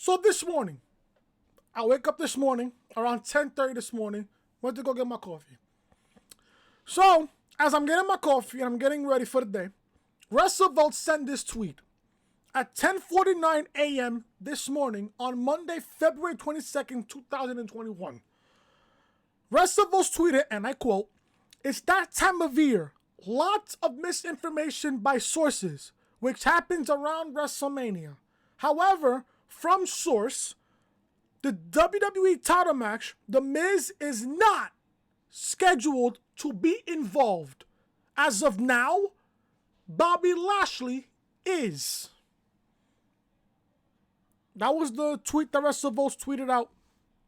So this morning, I wake up this morning, around 10:30 this morning, went to go get my coffee. So, as I'm getting my coffee and I'm getting ready for the day, WrestleVote sent this tweet. At 10:49 a.m. this morning on Monday, February 22nd, 2021. WrestleVote tweeted, and I quote, "It's that time of year. Lots of misinformation by sources, which happens around WrestleMania. However, from source, the WWE title match, The Miz is not scheduled to be involved. As of now, Bobby Lashley is." That was the tweet that WrestleVote tweeted out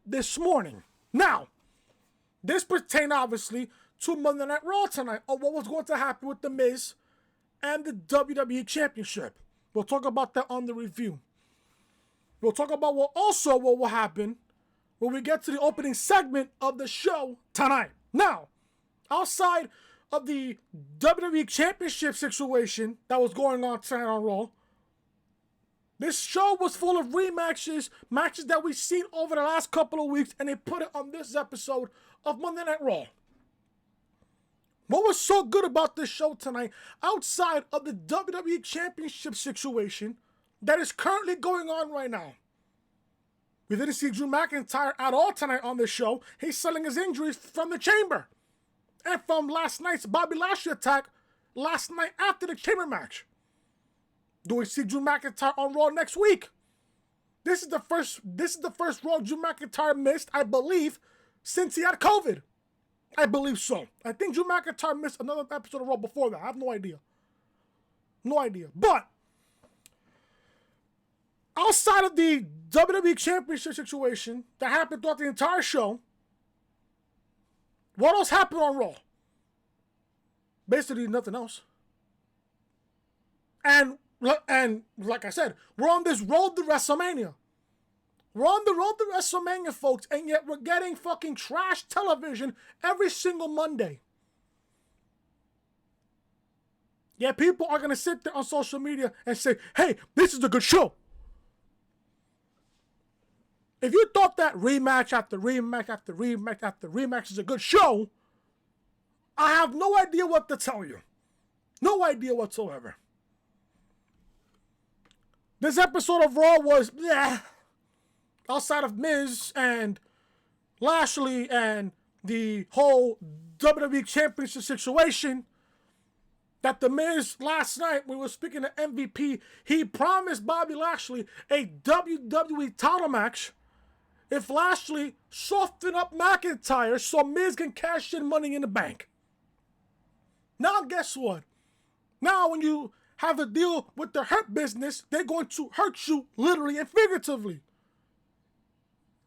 this morning. Now, this pertained obviously to Monday Night Raw tonight, or what was going to happen with The Miz and the WWE Championship. We'll talk about that on the review. We'll talk about what will happen when we get to the opening segment of the show tonight. Now, outside of the WWE Championship situation that was going on tonight on Raw, this show was full of rematches, matches that we've seen over the last couple of weeks, and they put it on this episode of Monday Night Raw. What was so good about this show tonight, outside of the WWE Championship situation that is currently going on right now? We didn't see Drew McIntyre at all tonight on this show. He's selling his injuries from the Chamber and from last night's Bobby Lashley attack last night after the Chamber match. Do we see Drew McIntyre on Raw next week? This is the first Raw Drew McIntyre missed, I believe, since he had COVID. I believe so. I think Drew McIntyre missed another episode of Raw before that. I have no idea. No idea. But outside of the WWE Championship situation that happened throughout the entire show, what else happened on Raw? Basically nothing else. And like I said, we're on this road to WrestleMania. We're on the road to WrestleMania, folks, and yet we're getting fucking trash television every single Monday. Yeah, people are going to sit there on social media and say, "Hey, this is a good show." If you thought that rematch after rematch after rematch after rematch is a good show, I have no idea what to tell you. No idea whatsoever. This episode of Raw was bleh. Outside of Miz and Lashley and the whole WWE Championship situation, that the Miz last night, when we were speaking to MVP, he promised Bobby Lashley a WWE title match if Lashley softened up McIntyre so Miz can cash in Money in the Bank. Now guess what? Now when you have to deal with the Hurt Business, they're going to hurt you literally and figuratively.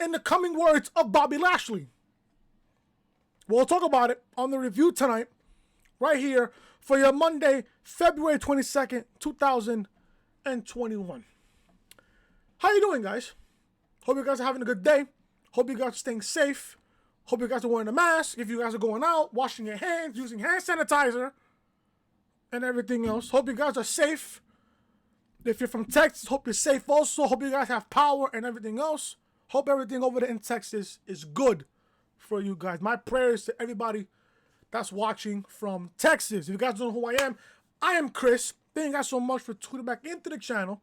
In the coming words of Bobby Lashley. We'll talk about it on the review tonight, right here, for your Monday, February 22nd, 2021. How you doing, guys? Hope you guys are having a good day. Hope you guys are staying safe. Hope you guys are wearing a mask. If you guys are going out, washing your hands, using hand sanitizer, and everything else. Hope you guys are safe. If you're from Texas, hope you're safe also. Hope you guys have power and everything else. Hope everything over there in Texas is good for you guys. My prayers to everybody that's watching from Texas. If you guys don't know who I am Chris. Thank you guys so much for tuning back into the channel.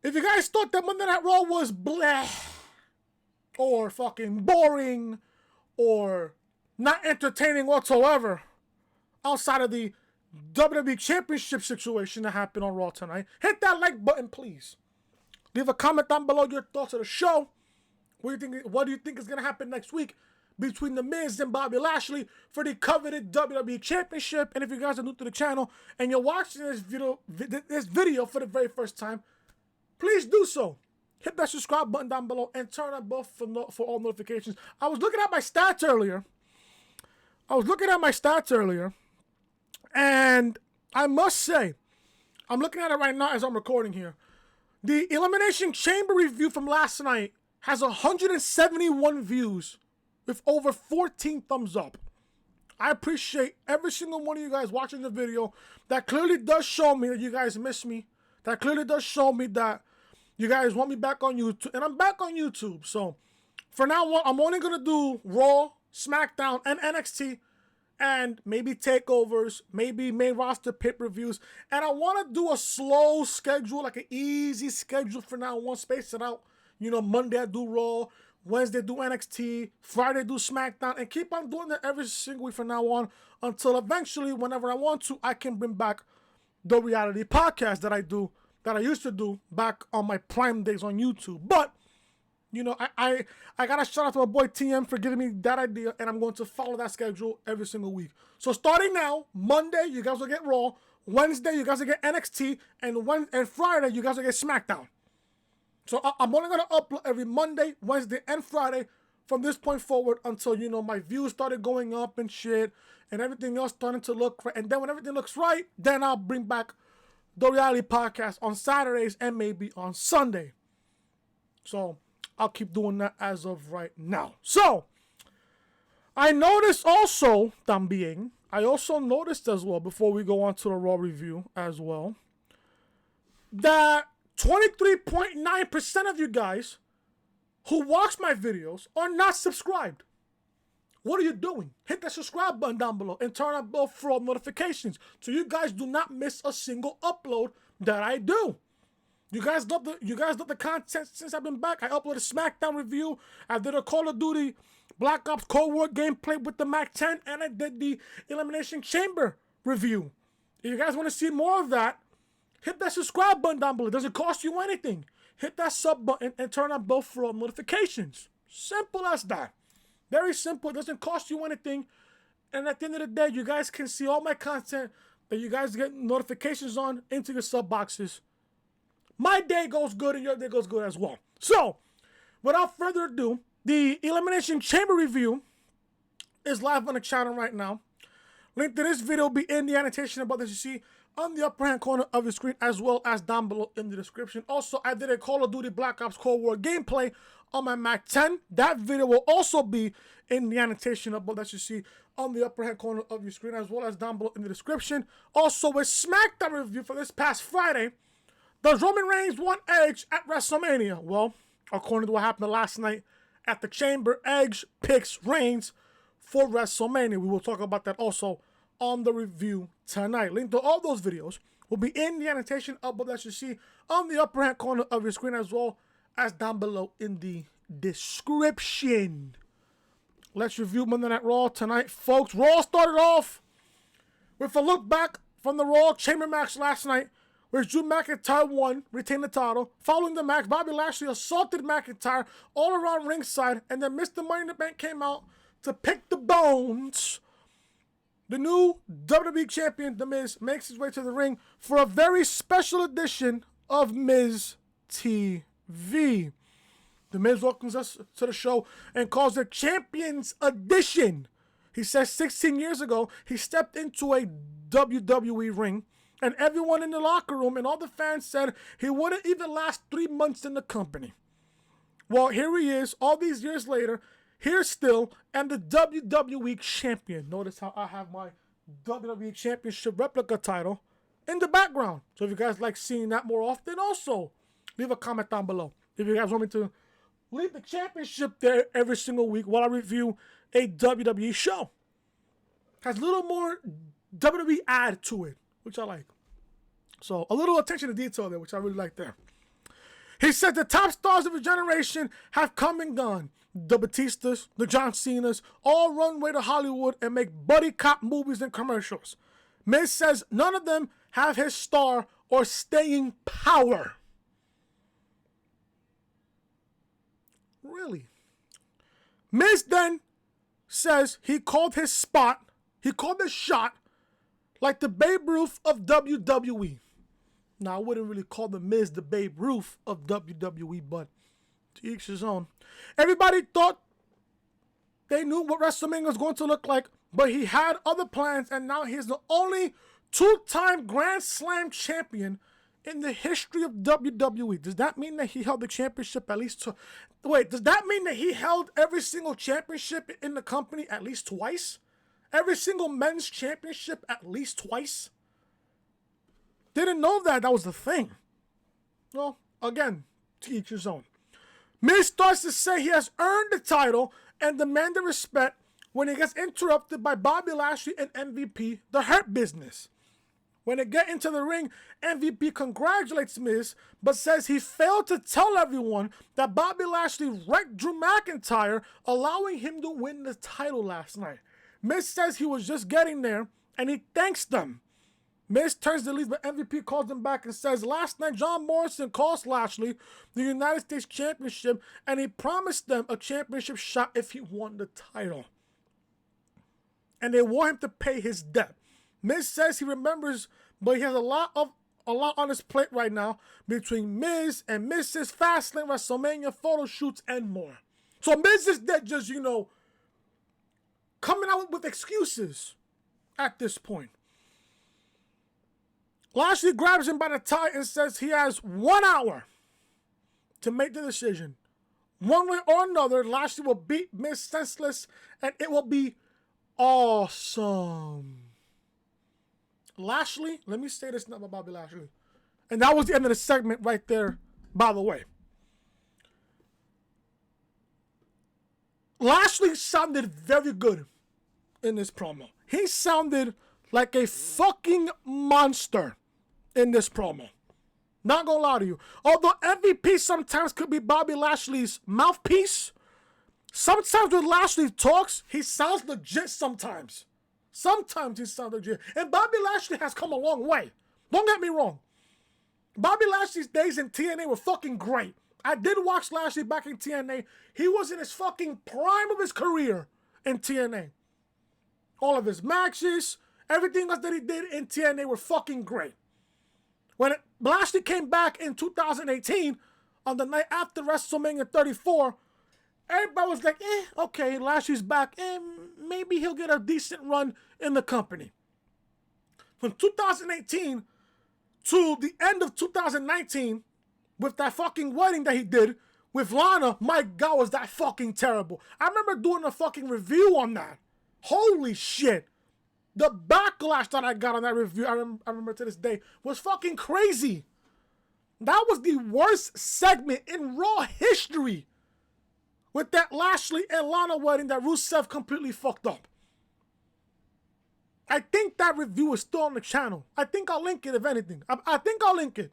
If you guys thought that Monday Night Raw was bleh, or fucking boring, or not entertaining whatsoever, outside of the WWE Championship situation that happened on Raw tonight, hit that like button, please. Leave a comment down below your thoughts of the show. What do you think is going to happen next week between The Miz and Bobby Lashley for the coveted WWE Championship? And if you guys are new to the channel and you're watching this video for the very first time, please do so. Hit that subscribe button down below and turn on both for all notifications. I was looking at my stats earlier. And I must say, I'm looking at it right now as I'm recording here. The Elimination Chamber review from last night has 171 views with over 14 thumbs up. I appreciate every single one of you guys watching the video. That clearly does show me that you guys miss me. That clearly does show me that you guys want me back on YouTube, and I'm back on YouTube. So for now on, I'm only going to do Raw, SmackDown, and NXT, and maybe takeovers, maybe main roster pay-per-views. And I want to do a slow schedule, like an easy schedule for now on, space it out. You know, Monday I do Raw, Wednesday do NXT, Friday do SmackDown, and keep on doing that every single week from now on until eventually, whenever I want to, I can bring back the reality podcast that I used to do back on my prime days on YouTube. But, you know, I got to shout out to my boy TM for giving me that idea, and I'm going to follow that schedule every single week. So starting now, Monday, you guys will get Raw. Wednesday, you guys will get NXT, and Friday, you guys will get SmackDown. So I'm only going to upload every Monday, Wednesday, and Friday from this point forward until, you know, my views started going up and shit and everything else starting to look right. And then when everything looks right, then I'll bring back the reality podcast on Saturdays and maybe on Sunday. So I'll keep doing that as of right now. So I noticed also, I also noticed as well, before we go on to the Raw review as well, that 23.9% of you guys who watch my videos are not subscribed. What are you doing? Hit that subscribe button down below and turn on both for notifications so you guys do not miss a single upload that I do. You guys love the content since I've been back. I uploaded a SmackDown review. I did a Call of Duty Black Ops Cold War gameplay with the Mac 10, and I did the Elimination Chamber review. If you guys want to see more of that, hit that subscribe button down below. It doesn't cost you anything. Hit that sub button and turn on both for notifications. Simple as that. Very simple. It doesn't cost you anything. And at the end of the day, you guys can see all my content that you guys get notifications on into your sub boxes. My day goes good and your day goes good as well. So, without further ado, the Elimination Chamber review is live on the channel right now. Link to this video will be in the annotation above that you see on the upper hand corner of the screen, as well as down below in the description. Also, I did a Call of Duty Black Ops Cold War gameplay on my Mac 10. That video will also be in the annotation above that you see on the upper hand corner of your screen, as well as down below in the description. Also, a SmackDown review for this past Friday. Does Roman Reigns want Edge at WrestleMania? Well, according to what happened last night at the Chamber, Edge picks Reigns for WrestleMania. We will talk about that also on the review tonight. Link to all those videos will be in the annotation above that you see on the upper hand corner of your screen, as well as down below in the description. Let's review Monday Night Raw tonight, folks. Raw started off with a look back from the Raw Chamber match last night, where Drew McIntyre won, retained the title. Following the match, Bobby Lashley assaulted McIntyre all around ringside, and then Mr. Money in the Bank came out to pick the bones. The new WWE Champion, The Miz, makes his way to the ring for a very special edition of Miz TV. The Miz welcomes us to the show and calls it Champions Edition. He says 16 years ago, he stepped into a WWE ring, and everyone in the locker room and all the fans said he wouldn't even last 3 months in the company. Well, here he is, all these years later, here still, and the WWE Champion. Notice how I have my WWE Championship replica title in the background. So if you guys like seeing that more often, also leave a comment down below. If you guys want me to leave the championship there every single week while I review a WWE show. Has a little more WWE add to it, which I like. So a little attention to detail there, which I really like there. He said the top stars of a generation have come and gone. The Batistas, the John Cenas, all run away to Hollywood and make buddy cop movies and commercials. Miz says none of them have his star or staying power. Really? Miz then says he called his shot like the Babe Ruth of WWE. Now, I wouldn't really call the Miz the Babe Ruth of WWE, but to each his own. Everybody thought they knew what WrestleMania was going to look like, but he had other plans, and now he's the only two-time Grand Slam champion in the history of WWE. Does that mean that he held the championship at least does that mean that he held every single championship in the company at least twice? Every single men's championship at least twice? Didn't know that was the thing. Well, again, To each his own. Miz starts to say he has earned the title and demanded respect when he gets interrupted by Bobby Lashley and MVP, the Hurt Business. When they get into the ring, MVP congratulates Miz, but says he failed to tell everyone that Bobby Lashley wrecked Drew McIntyre, allowing him to win the title last night. Miz says he was just getting there, and he thanks them. Miz turns to leave, but MVP calls him back and says, last night John Morrison cost Lashley the United States Championship, and he promised them a championship shot if he won the title. And they want him to pay his debt. Miz says he remembers, but he has a lot on his plate right now between Miz and Miz's Fastlane, WrestleMania photo shoots, and more. So Miz is dead, just, coming out with excuses at this point. Lashley grabs him by the tie and says he has 1 hour to make the decision. One way or another, Lashley will beat Miz senseless, and it will be awesome. Lashley, let me say this now about Bobby Lashley. And that was the end of the segment right there, by the way. Lashley sounded very good in this promo. He sounded like a fucking monster in this promo. Not gonna lie to you. Although MVP sometimes could be Bobby Lashley's mouthpiece, sometimes when Lashley talks, he sounds legit sometimes. Sometimes he sounds legit. And Bobby Lashley has come a long way. Don't get me wrong. Bobby Lashley's days in TNA were fucking great. I did watch Lashley back in TNA. He was in his fucking prime of his career in TNA. All of his matches, everything else that he did in TNA were fucking great. When Lashley came back in 2018, on the night after WrestleMania 34, everybody was like, okay, Lashley's back, maybe he'll get a decent run in the company. From 2018 to the end of 2019, with that fucking wedding that he did with Lana, my God, was that fucking terrible. I remember doing a fucking review on that. Holy shit. The backlash that I got on that review, I remember to this day, was fucking crazy. That was the worst segment in Raw history. With that Lashley and Lana wedding that Rusev completely fucked up. I think that review is still on the channel. I think I'll link it, if anything. I think I'll link it.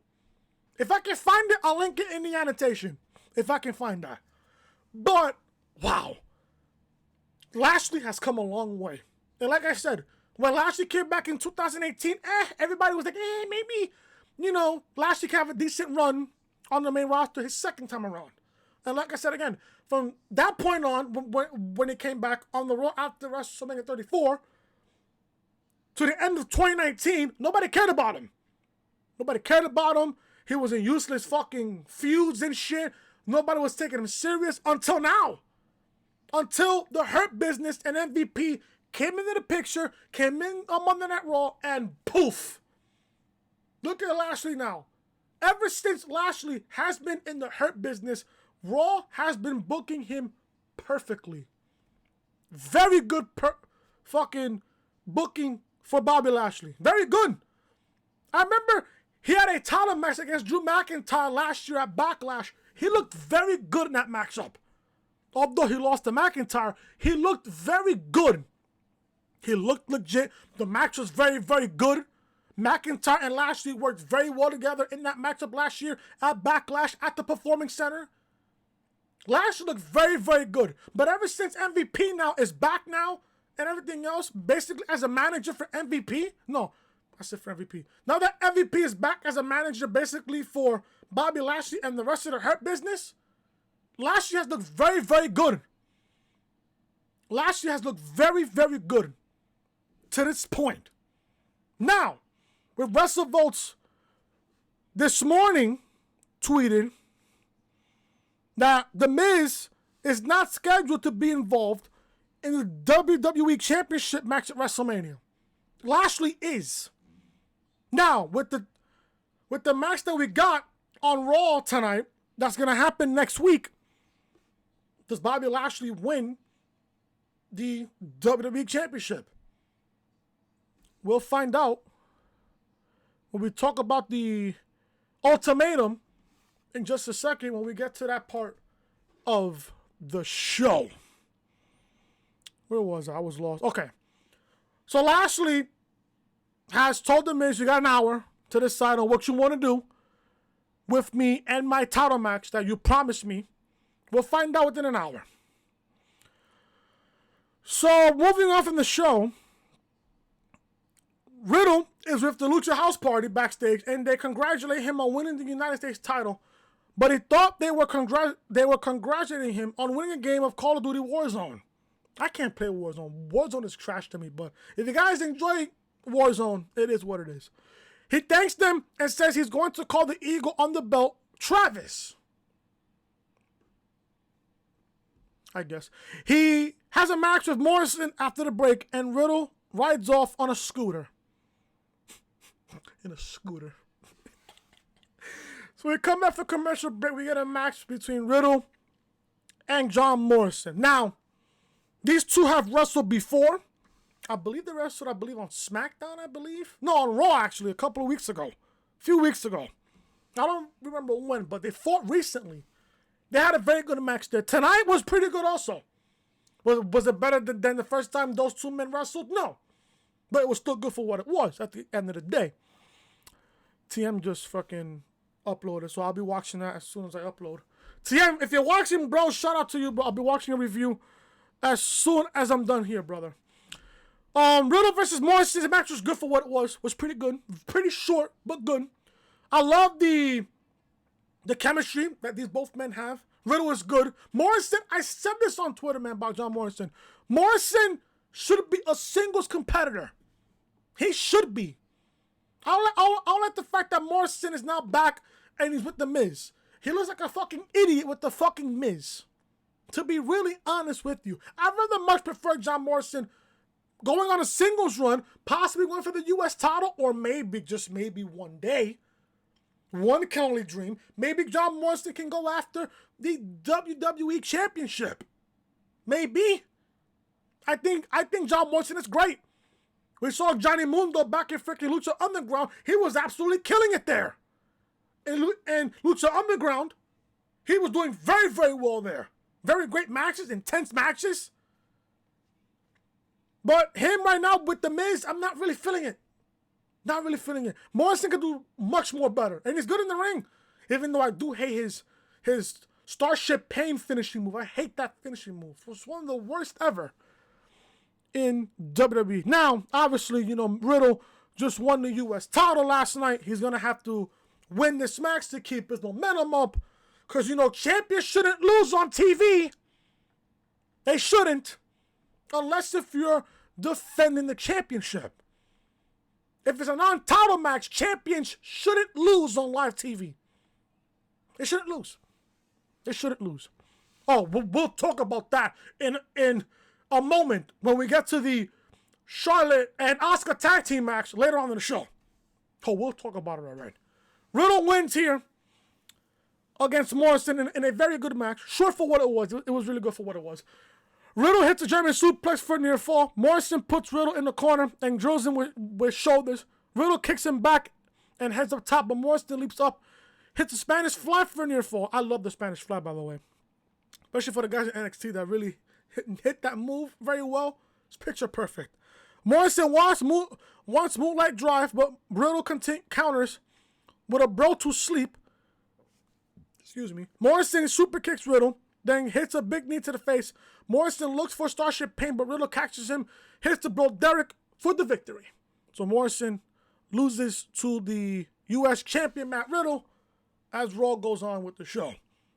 If I can find it, I'll link it in the annotation. If I can find that. But, wow. Lashley has come a long way. And like I said, when Lashley came back in 2018, everybody was like, maybe, Lashley can have a decent run on the main roster his second time around. And like I said again, from that point on, when he came back on the Raw after WrestleMania 34, to the end of 2019, nobody cared about him. Nobody cared about him. He was in useless fucking feuds and shit. Nobody was taking him serious until now. Until the Hurt Business and MVP came into the picture, came in on Monday Night Raw, and poof. Look at Lashley now. Ever since Lashley has been in the Hurt Business, Raw has been booking him perfectly. Very good fucking booking for Bobby Lashley. Very good. I remember he had a title match against Drew McIntyre last year at Backlash. He looked very good in that matchup. Although he lost to McIntyre, he looked very good. He looked legit. The match was very, very good. McIntyre and Lashley worked very well together in that matchup last year at Backlash at the Performing Center. Lashley looked very, very good. But ever since MVP now is back now and everything else, basically as a manager for MVP, no, I said for MVP. Now that MVP is back as a manager basically for Bobby Lashley and the rest of the Hurt Business, Lashley has looked very, very good. Lashley has looked very, very good to this point. Now, with WrestleVotes this morning tweeted that The Miz is not scheduled to be involved in the WWE Championship match at WrestleMania. Lashley is. Now, with the match that we got on Raw tonight, that's going to happen next week, does Bobby Lashley win the WWE Championship? We'll find out when we talk about the Ultimatum in just a second when we get to that part of the show. Where was I? I was lost. Okay. So Lashley has told the Miz, you got an hour to decide on what you want to do with me and my title match that you promised me. We'll find out within an hour. So, moving on from the show, Riddle is with the Lucha House Party backstage, and they congratulate him on winning the United States title, but he thought they were congratulating him on winning a game of Call of Duty Warzone. I can't play Warzone. Warzone is trash to me, but if you guys enjoy Warzone, it is what it is. He thanks them and says he's going to call the Eagle on the belt Travis. I guess. He has a match with Morrison after the break, and Riddle rides off on a scooter. In a scooter. So we come after commercial break. We get a match between Riddle and John Morrison. Now, these two have wrestled before. I believe they wrestled, on SmackDown, I believe. No, on Raw, actually, a couple of weeks ago. A few weeks ago. I don't remember when, but they fought recently. They had a very good match there. Tonight was pretty good also. Was it better than the first time those two men wrestled? No. But it was still good for what it was at the end of the day. TM just fucking uploaded, so I'll be watching that as soon as I upload. TM, if you're watching, bro, shout out to you, bro. I'll be watching a review as soon as I'm done here, brother. Riddle versus Morrison, the match was good for what it was. Was pretty good. Pretty short, but good. I love the chemistry that these both men have. Riddle is good. Morrison, I said this on Twitter, man, about John Morrison. Morrison should be a singles competitor. He should be. I'll let the fact that Morrison is now back and he's with the Miz. He looks like a fucking idiot with the fucking Miz. To be really honest with you, I'd rather much prefer John Morrison going on a singles run, possibly going for the U.S. title, or maybe, just maybe one day, one can only dream, maybe John Morrison can go after the WWE Championship. Maybe. I think John Morrison is great. We saw Johnny Mundo back in freaking Lucha Underground. He was absolutely killing it there. In Lucha Underground, he was doing very, very well there. Very great matches, intense matches. But him right now with the Miz, I'm not really feeling it. Not really feeling it. Morrison could do much more better. And he's good in the ring. Even though I do hate his Starship Pain finishing move. I hate that finishing move. It was one of the worst ever in WWE. Now, obviously, Riddle just won the U.S. title last night. He's going to have to win this match to keep his momentum up. Because, champions shouldn't lose on TV. They shouldn't. Unless if you're defending the championship. If it's a non-title match, champions shouldn't lose on live TV. They shouldn't lose. They shouldn't lose. Oh, we'll talk about that in a moment when we get to the Charlotte and Asuka tag team match later on in the show. Oh, we'll talk about it already. Riddle wins here against Morrison in a very good match. Short for what it was. It was really good for what it was. Riddle hits a German suplex for a near fall. Morrison puts Riddle in the corner and drills him with shoulders. Riddle kicks him back and heads up top, but Morrison leaps up, hits a Spanish fly for a near fall. I love the Spanish fly, by the way. Especially for the guys in NXT that really hit that move very well. It's picture perfect. Morrison wants Moonlight Drive, but Riddle counters with a bro to sleep. Excuse me. Morrison super kicks Riddle, then hits a big knee to the face. Morrison looks for Starship Pain, but Riddle catches him, hits the bro Derek for the victory. So Morrison loses to the U.S. champion Matt Riddle as Raw goes on with the show.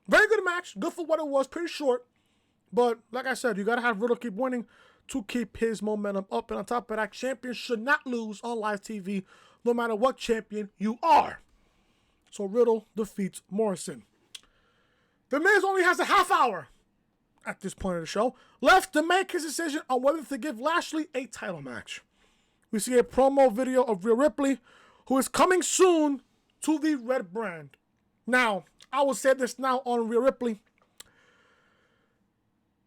Very good match. Good for what it was. Pretty short. But like I said, you got to have Riddle keep winning to keep his momentum up. And on top of that, champions should not lose on live TV no matter what champion you are. So Riddle defeats Morrison. The Miz only has a half hour at this point of the show left to make his decision on whether to give Lashley a title match. We see a promo video of Rhea Ripley, who is coming soon to the Red brand. Now, I will say this now on Rhea Ripley.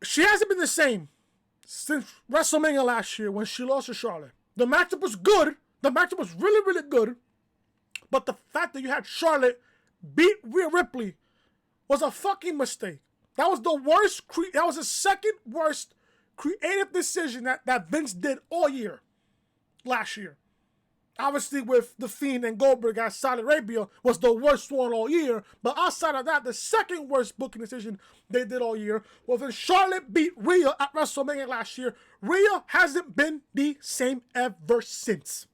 She hasn't been the same since WrestleMania last year when she lost to Charlotte. The matchup was good. The matchup was really, really good. But the fact that you had Charlotte beat Rhea Ripley was a fucking mistake. That was the worst. That was the second worst creative decision that Vince did all year, last year. Obviously, with The Fiend and Goldberg at Saudi Arabia was the worst one all year. But outside of that, the second worst booking decision they did all year was when Charlotte beat Rhea at WrestleMania last year. Rhea hasn't been the same ever since.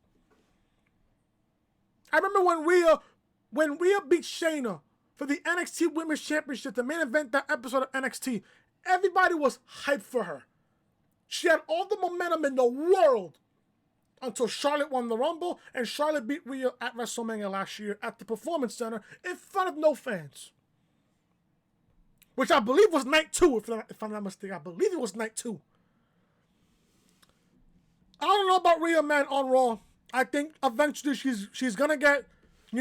I remember when Rhea beat Shayna for the NXT Women's Championship, the main event, that episode of NXT, everybody was hyped for her. She had all the momentum in the world until Charlotte won the Rumble and Charlotte beat Rhea at WrestleMania last year at the Performance Center in front of no fans. Which I believe was night 2, if I'm not mistaken. I believe it was night 2. I don't know about Rhea, man, on Raw. I think eventually she's going to get,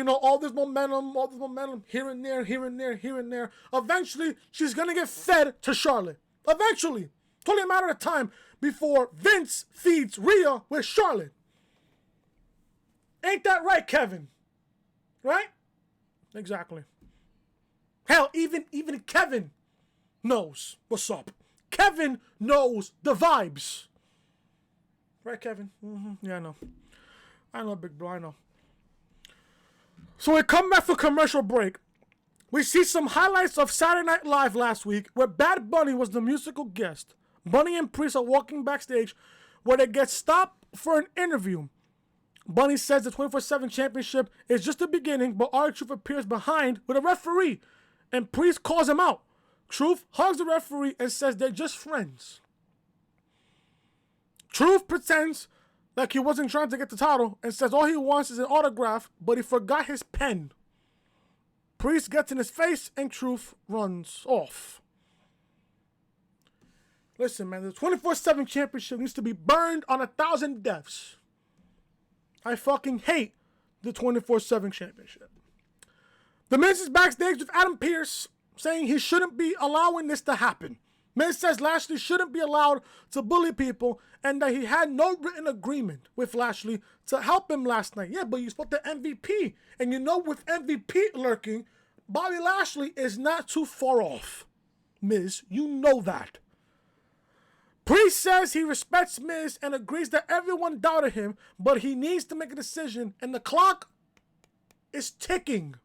all this momentum here and there. Eventually, she's going to get fed to Charlotte. Eventually. It's only a matter of time before Vince feeds Rhea with Charlotte. Ain't that right, Kevin? Right? Exactly. Hell, even Kevin knows what's up. Kevin knows the vibes. Right, Kevin? Mm-hmm. Yeah, I know, big bro, I know. So we come back for commercial break. We see some highlights of Saturday Night Live last week where Bad Bunny was the musical guest. Bunny and Priest are walking backstage where they get stopped for an interview. Bunny says the 24/7 championship is just the beginning, but R-Truth appears behind with a referee, and Priest calls him out. Truth hugs the referee and says they're just friends. Truth pretends like he wasn't trying to get the title and says all he wants is an autograph, but he forgot his pen. Priest gets in his face and Truth runs off. Listen, man, the 24/7 championship needs to be burned on 1,000 deaths. I fucking hate the 24/7 championship. The Miz is backstage with Adam Pearce saying he shouldn't be allowing this to happen. Miz says Lashley shouldn't be allowed to bully people and that he had no written agreement with Lashley to help him last night. Yeah, but you spoke to MVP. And with MVP lurking, Bobby Lashley is not too far off. Miz, you know that. Priest says he respects Miz and agrees that everyone doubted him, but he needs to make a decision, and the clock is ticking.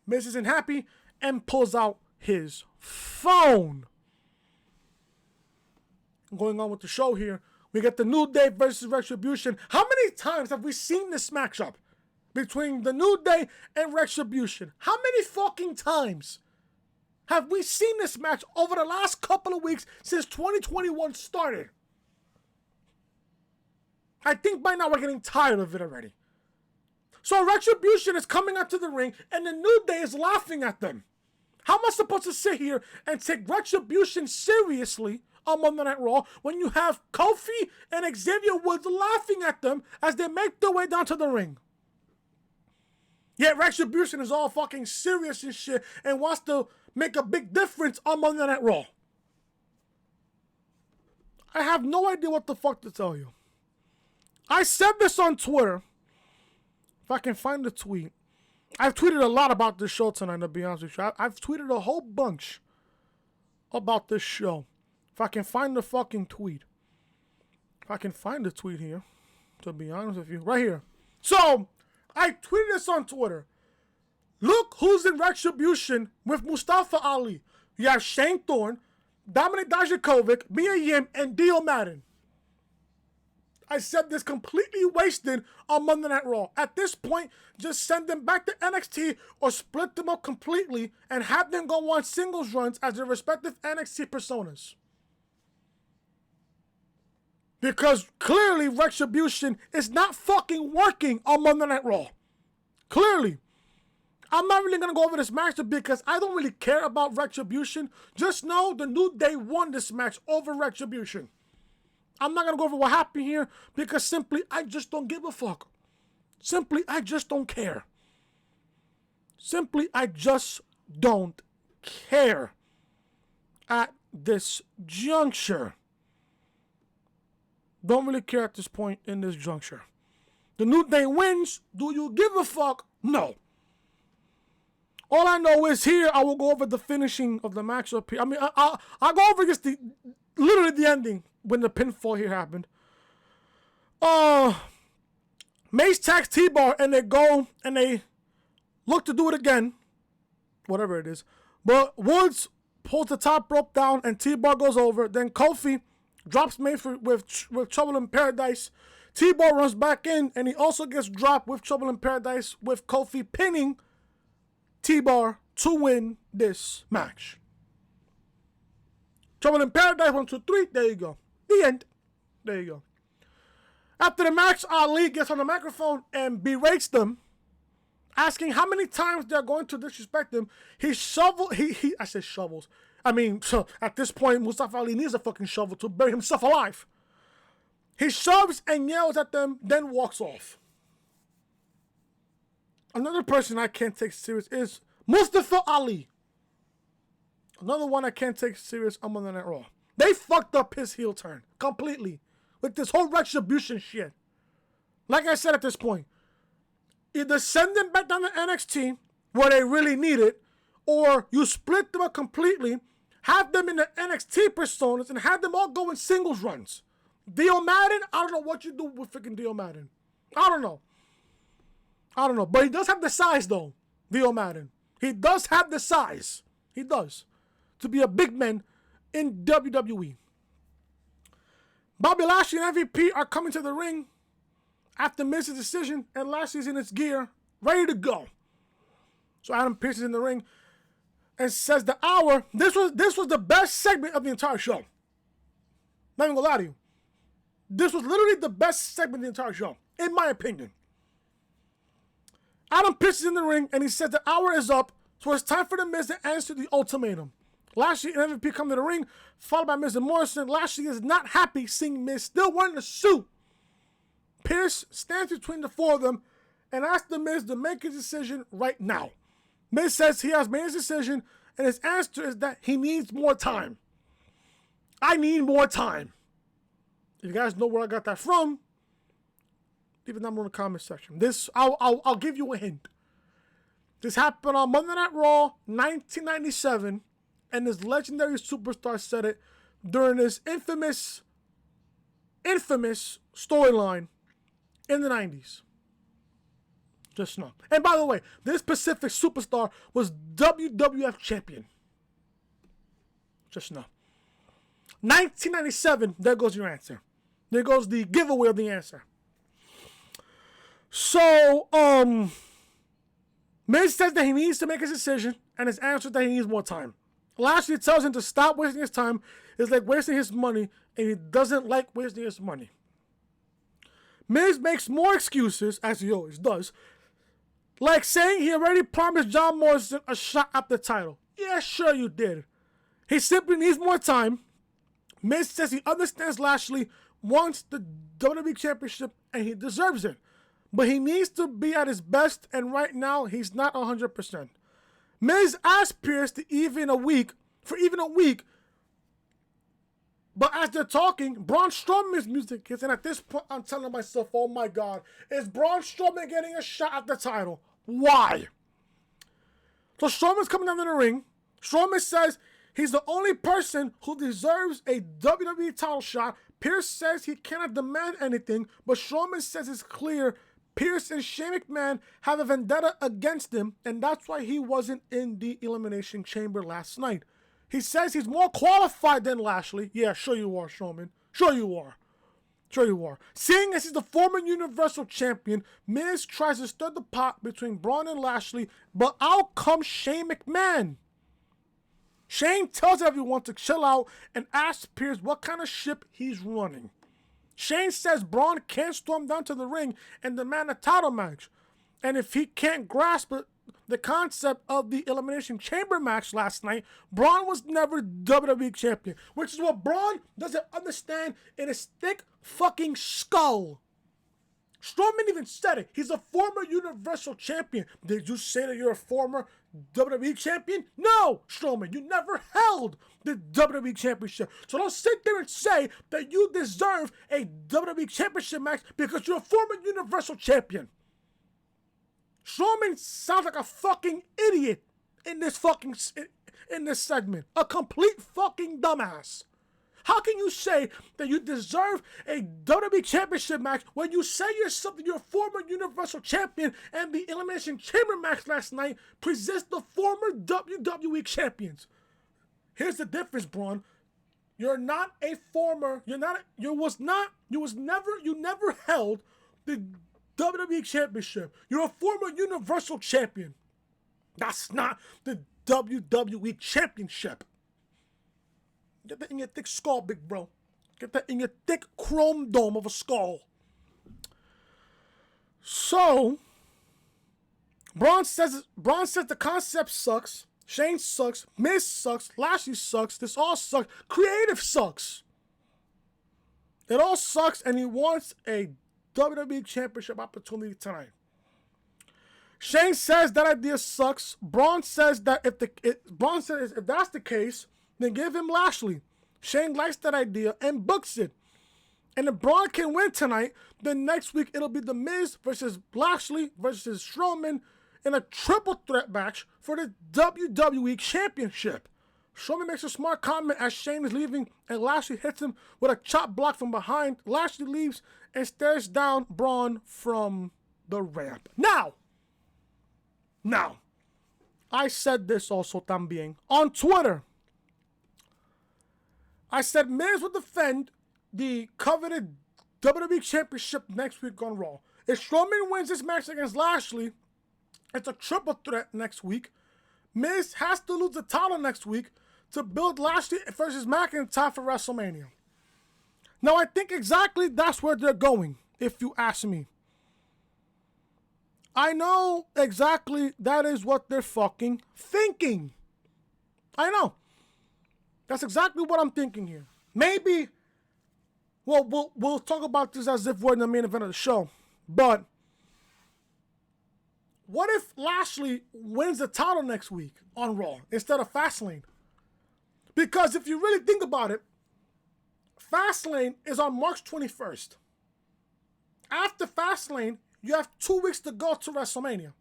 Miz isn't happy and pulls out his phone. Going on with the show here, we get the New Day versus Retribution. How many times have we seen this matchup between the New Day and Retribution? How many fucking times have we seen this match over the last couple of weeks since 2021 started? I think by now we're getting tired of it already. So Retribution is coming out to the ring and the New Day is laughing at them. How am I supposed to sit here and take Retribution seriously on Monday Night Raw when you have Kofi and Xavier Woods laughing at them as they make their way down to the ring? Yet Retribution is all fucking serious and shit and wants to make a big difference on Monday Night Raw. I have no idea what the fuck to tell you. I said this on Twitter. If I can find the tweet. I've tweeted a lot about this show tonight, to be honest with you. I've tweeted a whole bunch about this show. If I can find the fucking tweet. If I can find the tweet here, to be honest with you. Right here. So, I tweeted this on Twitter. Look who's in Retribution with Mustafa Ali. You have Shane Thorne, Dominik Dijakovic, Mia Yim, and Dio Madden. I said this completely wasted on Monday Night Raw. At this point, just send them back to NXT or split them up completely and have them go on singles runs as their respective NXT personas. Because clearly Retribution is not fucking working on Monday Night Raw. Clearly. I'm not really going to go over this match because I don't really care about Retribution. Just know the New Day won this match over Retribution. I'm not going to go over what happened here because simply I just don't give a fuck. Simply I just don't care. Simply I just don't care at this juncture. Don't really care at this point in this juncture. The New Day wins. Do you give a fuck? No. All I know is here I will go over the finishing of the match up here. I mean, I'll go over just literally the ending when the pinfall here happened. Mase tags T-Bar and they go and they look to do it again. Whatever it is. But Woods pulls the top rope down and T-Bar goes over. Then Kofi drops Mase with Trouble in Paradise. T-Bar runs back in and he also gets dropped with Trouble in Paradise with Kofi pinning T-Bar to win this match. Trouble in Paradise, 1, 2, 3. There you go. The end. There you go. After the match, Ali gets on the microphone and berates them, asking how many times they're going to disrespect him. I said shovels. I mean, so at this point, Mustafa Ali needs a fucking shovel to bury himself alive. He shoves and yells at them, then walks off. Another person I can't take serious is Mustafa Ali. Another one I can't take serious on Monday Night Raw. They fucked up his heel turn completely with this whole Retribution shit. Like I said at this point, either send them back down to NXT where they really need it, or you split them up completely, have them in the NXT personas, and have them all go in singles runs. Dio Madden, I don't know what you do with freaking Dio Madden. I don't know. But he does have the size, though, Dio Madden. He does have the size. He does. To be a big man in WWE. Bobby Lashley and MVP are coming to the ring after Miz's decision, and Lashley's in his gear, ready to go. So Adam Pearce is in the ring and says the hour. This was the best segment of the entire show. Not even gonna lie to you. This was literally the best segment of the entire show, in my opinion. Adam Pearce is in the ring and he says the hour is up, so it's time for the Miz to answer the ultimatum. Lashley and MVP come to the ring, followed by Miz and Morrison. Lashley is not happy seeing Miz still wearing the suit. Pearce stands between the four of them and asks the Miz to make his decision right now. Miz says he has made his decision, and his answer is that he needs more time. I need more time. If you guys know where I got that from, leave a number in the comment section. I'll give you a hint. This happened on Monday Night Raw, 1997, and this legendary superstar said it during his infamous storyline in the 90s. Just know. And by the way, this Pacific superstar was WWF champion. Just know. 1997, there goes your answer. There goes the giveaway of the answer. So, Miz says that he needs to make his decision, and his answer is that he needs more time. Lashley tells him to stop wasting his time. It's like wasting his money, and he doesn't like wasting his money. Miz makes more excuses, as he always does, like saying he already promised John Morrison a shot at the title. Yeah, sure you did. He simply needs more time. Miz says he understands Lashley wants the WWE Championship and he deserves it. But he needs to be at his best, and right now he's not 100%. Miz asked Pearce for even a week, but as they're talking, Braun Strowman's music hits, and at this point I'm telling myself, oh my God, is Braun Strowman getting a shot at the title? Why? So Strowman's coming down to the ring. Strowman says he's the only person who deserves a WWE title shot. Pearce says he cannot demand anything, but Strowman says it's clear Pearce and Shane McMahon have a vendetta against him, and that's why he wasn't in the Elimination Chamber last night. He says he's more qualified than Lashley. Yeah, sure you are, Strowman. Sure you are. Sure you are. Seeing as he's the former Universal Champion, Miz tries to stir the pot between Braun and Lashley, but out comes Shane McMahon. Shane tells everyone to chill out and asks Pearce what kind of ship he's running. Shane says Braun can't storm down to the ring and demand a title match. And if he can't grasp the concept of the Elimination Chamber match last night, Braun was never WWE Champion. Which is what Braun doesn't understand in his thick fucking skull. Strowman even said it. He's a former Universal Champion. Did you say that you're a former WWE Champion? No, Strowman, you never held the WWE Championship. So don't sit there and say that you deserve a WWE Championship match because you're a former Universal Champion. Strowman sounds like a fucking idiot in this segment. A complete fucking dumbass. How can you say that you deserve a WWE Championship match when you say you're a former Universal Champion and the Elimination Chamber match last night presents the former WWE Champions? Here's the difference, Braun. You never held the WWE Championship. You're a former Universal Champion. That's not the WWE Championship. Get that in your thick skull, big bro. Get that in your thick chrome dome of a skull. So, Braun says the concept sucks. Shane sucks. Miz sucks. Lashley sucks. This all sucks. Creative sucks. It all sucks, and he wants a WWE Championship opportunity tonight. Shane says that idea sucks. Braun says that if that's the case, then give him Lashley. Shane likes that idea and books it. And if Braun can win tonight, then next week it'll be The Miz versus Lashley versus Strowman in a triple threat match for the WWE Championship. Strowman makes a smart comment as Shane is leaving and Lashley hits him with a chop block from behind. Lashley leaves and stares down Braun from the ramp. Now, I said this also también on Twitter. I said Miz will defend the coveted WWE Championship next week on Raw. If Strowman wins this match against Lashley, it's a triple threat next week. Miz has to lose the title next week to build Lashley versus McIntyre for WrestleMania. Now, I think exactly that's where they're going, if you ask me. I know exactly that is what they're fucking thinking. I know. That's exactly what I'm thinking here. Maybe, well, we'll talk about this as if we're in the main event of the show. But what if Lashley wins the title next week on Raw instead of Fastlane? Because if you really think about it, Fastlane is on March 21st. After Fastlane, you have 2 weeks to go to WrestleMania.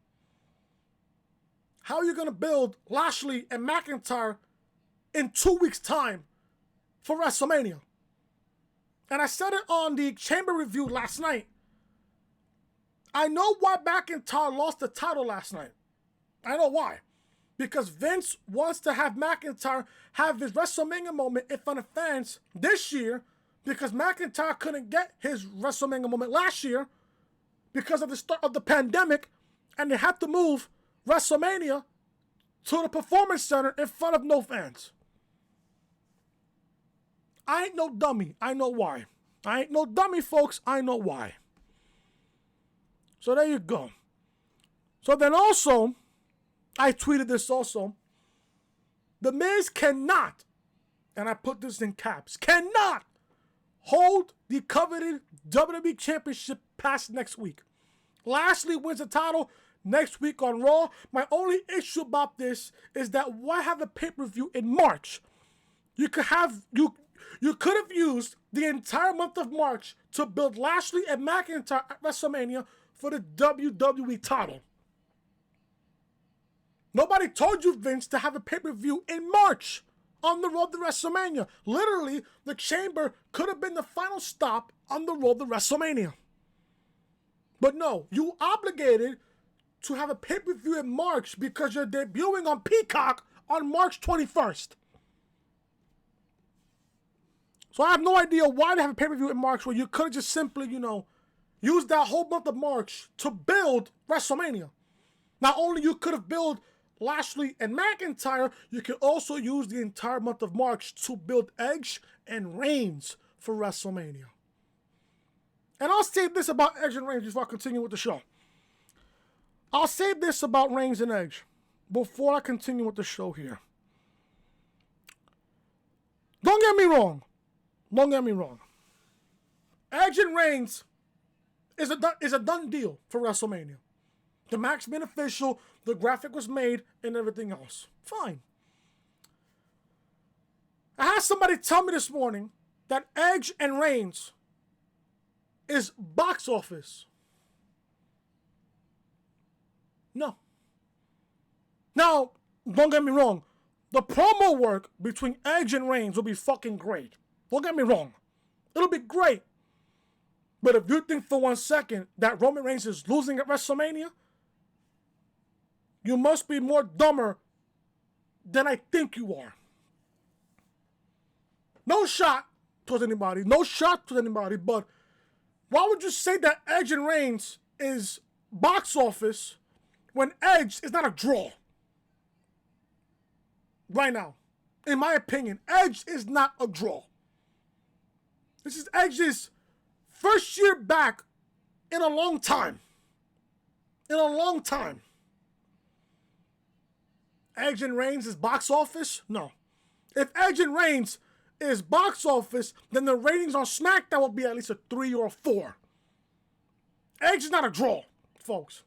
How are you going to build Lashley and McIntyre in 2 weeks' time for WrestleMania? And I said it on the Chamber review last night. I know why McIntyre lost the title last night. I know why. Because Vince wants to have McIntyre have his WrestleMania moment in front of fans this year because McIntyre couldn't get his WrestleMania moment last year because of the start of the pandemic, and they had to move WrestleMania to the Performance Center in front of no fans. I ain't no dummy. I know why. I ain't no dummy, folks. I know why. So there you go. So then also, I tweeted this also. The Miz cannot, and I put this in caps, cannot hold the coveted WWE Championship past next week. Lashley wins the title next week on Raw. My only issue about this is that why have a pay-per-view in March? You could have used the entire month of March to build Lashley and McIntyre at WrestleMania for the WWE title. Nobody told you, Vince, to have a pay-per-view in March on the road to WrestleMania. Literally, the Chamber could have been the final stop on the road to WrestleMania. But no, you obligated to have a pay-per-view in March because you're debuting on Peacock on March 21st. So I have no idea why they have a pay-per-view in March where you could have just simply, used that whole month of March to build WrestleMania. Not only you could have built Lashley and McIntyre, you can also use the entire month of March to build Edge and Reigns for WrestleMania. And I'll say this about Edge and Reigns before I continue with the show. I'll say this about Reigns and Edge before I continue with the show here. Don't get me wrong. Don't get me wrong. Edge and Reigns is a done deal for WrestleMania. The match been official, the graphic was made, and everything else. Fine. I had somebody tell me this morning that Edge and Reigns is box office. No. Now, don't get me wrong, the promo work between Edge and Reigns will be fucking great. Don't get me wrong. It'll be great. But if you think for 1 second that Roman Reigns is losing at WrestleMania, you must be more dumber than I think you are. No shot towards anybody. No shot towards anybody. But why would you say that Edge and Reigns is box office when Edge is not a draw? Right now, in my opinion, Edge is not a draw. This is Edge's first year back in a long time. In a long time. Edge and Reigns is box office? No. If Edge and Reigns is box office, then the ratings on SmackDown will be at least a 3 or a 4. Edge is not a draw, folks.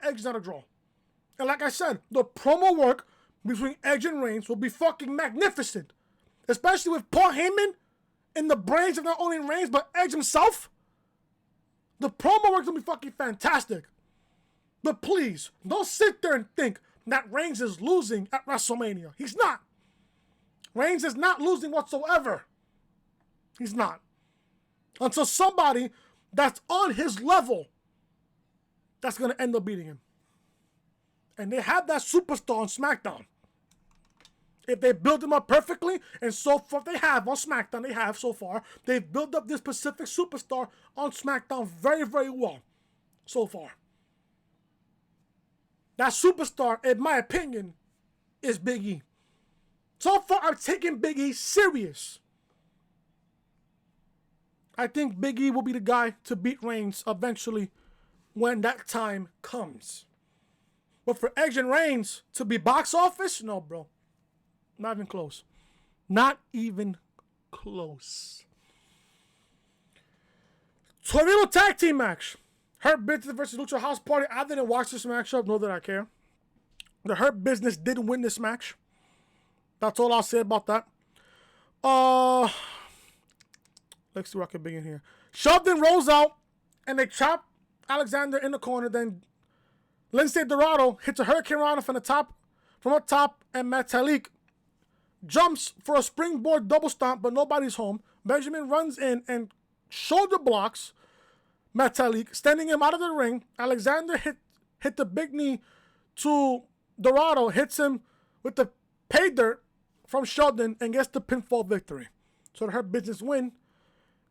Edge is not a draw. And like I said, the promo work between Edge and Reigns will be fucking magnificent. Especially with Paul Heyman in the brains of not only Reigns, but Edge himself. The promo work's gonna be fucking fantastic. But please, don't sit there and think that Reigns is losing at WrestleMania. He's not. Reigns is not losing whatsoever. He's not. Until somebody that's on his level that's gonna end up beating him. And they have that superstar on SmackDown. If they build him up perfectly, and so far they have on SmackDown, they have so far, they've built up this specific superstar on SmackDown very, very well so far. That superstar, in my opinion, is Big E. So far, I'm taking Big E serious. I think Big E will be the guy to beat Reigns eventually when that time comes. But for Edge and Reigns to be box office, no, bro. Not even close. Not even close. Tornado tag team match. Hurt Business versus Lucha House Party. I didn't watch this matchup, nor did I care. The Hurt Business did win this match. That's all I'll say about that. Let's see what I can begin here. Shelton rolls out, and they chop Alexander in the corner. Then Lince Dorado hits a Hurricane Rana from up top, and Metalik jumps for a springboard double stomp, but nobody's home. Benjamin runs in and shoulder blocks Metalik, standing him out of the ring. Alexander hit the big knee to Dorado, hits him with the pay dirt from Sheldon, and gets the pinfall victory. So the Hurt Business win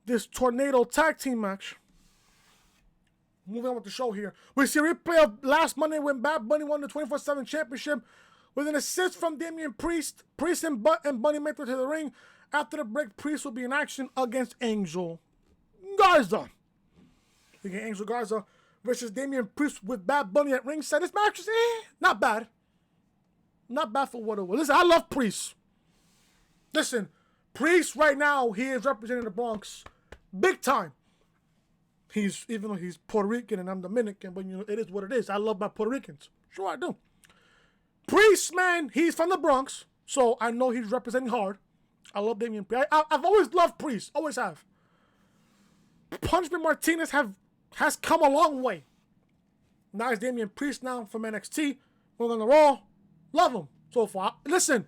this Tornado tag team match. Moving on with the show here. We see a replay of last Monday when Bad Bunny won the 24/7 championship with an assist from Damien Priest. Priest and Bunny make it to the ring. After the break, Priest will be in action against Angel Garza. Again, Angel Garza versus Damien Priest with Bad Bunny at ringside. This match is not bad. Not bad for what it was. Listen, I love Priest. Listen, Priest right now, he is representing the Bronx big time. Even though he's Puerto Rican and I'm Dominican, but you know, it is what it is. I love my Puerto Ricans. Sure I do. Priest, man, he's from the Bronx, so I know he's representing hard. I love Damien Priest. I've always loved Priest. Always have. Punishment Martinez has come a long way. Now it's Damien Priest now from NXT. We're on the Raw. Love him so far. Listen,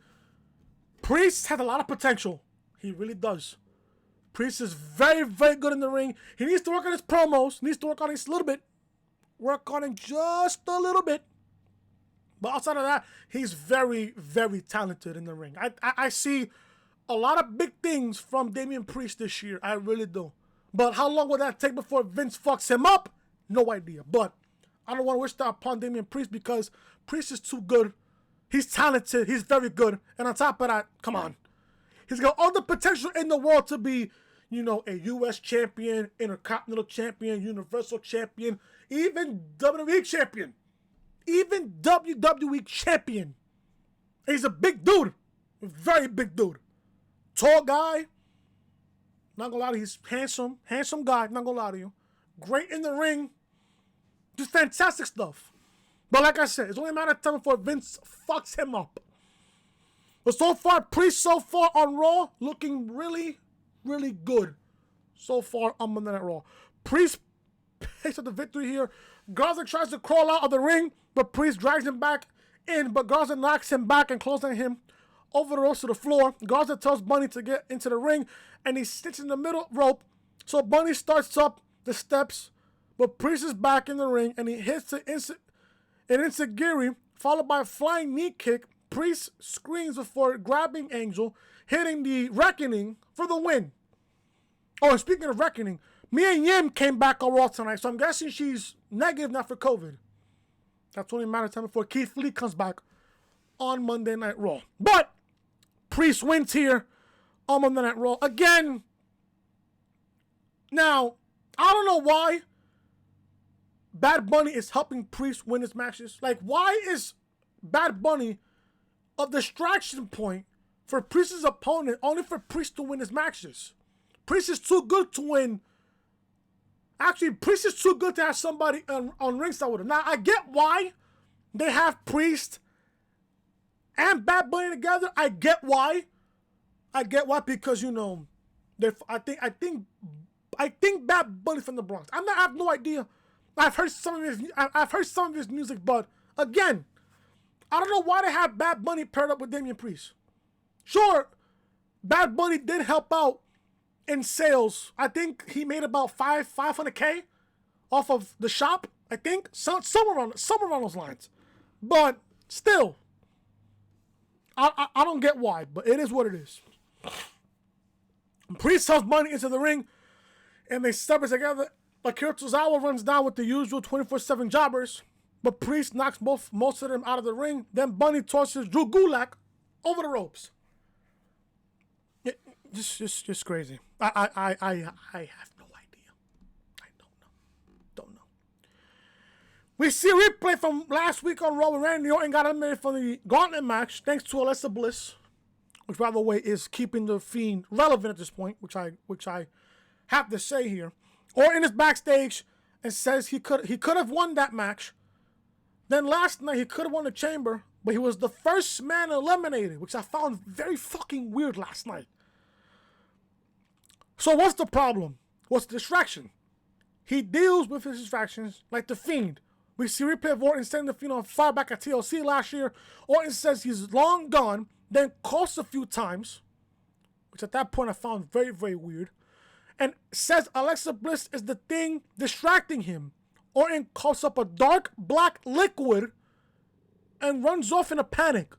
Priest has a lot of potential. He really does. Priest is very, very good in the ring. He needs to work on his promos. Needs to work on it a little bit. Work on it just a little bit. But outside of that, he's very, very talented in the ring. I see a lot of big things from Damien Priest this year. I really do. But how long will that take before Vince fucks him up? No idea. But I don't want to wish that upon Damien Priest because Priest is too good. He's talented. He's very good. And on top of that, come on. He's got all the potential in the world to be, you know, a U.S. champion, Intercontinental champion, Universal champion, even WWE champion. Even WWE champion. He's a big dude. A very big dude. Tall guy. Not gonna lie to you. He's handsome. Handsome guy. Not gonna lie to you. Great in the ring. Just fantastic stuff. But like I said, it's only a matter of time before Vince fucks him up. But so far, Priest so far on Raw, looking really, really good. So far on Monday Night Raw. Priest picks up the victory here. Garza tries to crawl out of the ring, but Priest drags him back in, but Garza knocks him back and closes him over the ropes to the floor. Garza tells Bunny to get into the ring, and he sits in the middle rope. So Bunny starts up the steps, but Priest is back in the ring, and he hits an enziguri, followed by a flying knee kick. Priest screams before grabbing Angel, hitting the Reckoning for the win. Oh, and speaking of Reckoning, Mia Yim came back on Raw tonight, so I'm guessing she's negative now for COVID. That's only a matter of time before Keith Lee comes back on Monday Night Raw. But Priest wins here on Monday Night Raw. Again, now, I don't know why Bad Bunny is helping Priest win his matches. Like, why is Bad Bunny a distraction point for Priest's opponent only for Priest to win his matches? Priest is too good to win. Actually, Priest is too good to have somebody on ringside with him. Now, I get why they have Priest and Bad Bunny together. I get why because, you know, I think Bad Bunny from the Bronx. I have no idea. I've heard some of his music, but again, I don't know why they have Bad Bunny paired up with Damien Priest. Sure, Bad Bunny did help out in sales. I think he made about $500K off of the shop. I think somewhere around those lines. But still, I don't get why, but it is what it is. Priest tells Bunny into the ring, and they step it together. Akira Tozawa runs down with the usual 24/7 jobbers, but Priest knocks most of them out of the ring. Then Bunny tosses Drew Gulak over the ropes. Just crazy. I have no idea. I don't know. We see a replay from last week on Raw when Randy Orton got eliminated from the Gauntlet match thanks to Alexa Bliss, which, by the way, is keeping the Fiend relevant at this point, which I have to say here. Orton is backstage and says he could have won that match. Then last night he could have won the Chamber, but he was the first man eliminated, which I found very fucking weird last night. So what's the problem? What's the distraction? He deals with his distractions like the Fiend. We see replay of Orton sending the Fiend on fire back at TLC last year. Orton says he's long gone, then coughs a few times, which at that point I found very, very weird, and says Alexa Bliss is the thing distracting him. Orton coughs up a dark black liquid and runs off in a panic.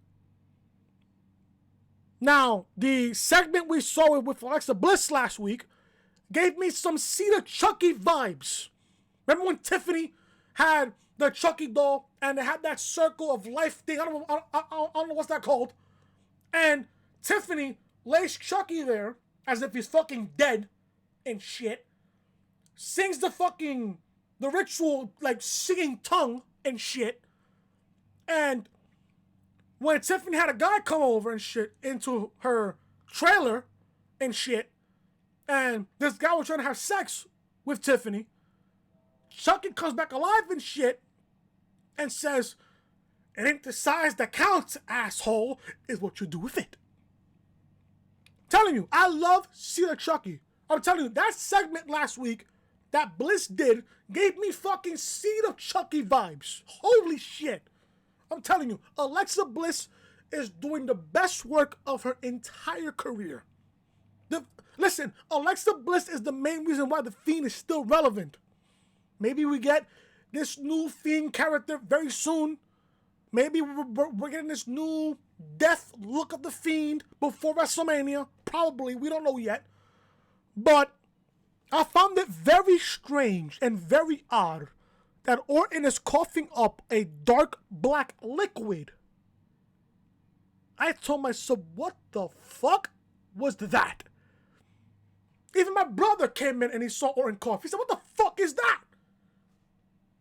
Now, the segment we saw with Alexa Bliss last week gave me some Cedar Chucky vibes. Remember when Tiffany had the Chucky doll and they had that circle of life thing? I don't know what's that called. And Tiffany lays Chucky there as if he's fucking dead and shit. Sings the ritual, like, singing tongue and shit. And when Tiffany had a guy come over and shit into her trailer and shit, and this guy was trying to have sex with Tiffany, Chucky comes back alive and shit and says, "It ain't the size that counts, asshole, is what you do with it." I'm telling you, I love Cedar Chucky. I'm telling you, that segment last week that Bliss did gave me fucking Cedar Chucky vibes. Holy shit. I'm telling you, Alexa Bliss is doing the best work of her entire career. Listen, Alexa Bliss is the main reason why the Fiend is still relevant. Maybe we get this new Fiend character very soon. Maybe we're getting this new death look of the Fiend before WrestleMania. Probably, we don't know yet. But I found it very strange and very odd that Orton is coughing up a dark black liquid. I told myself, what the fuck was that? Even my brother came in and he saw Orton cough. He said, what the fuck is that?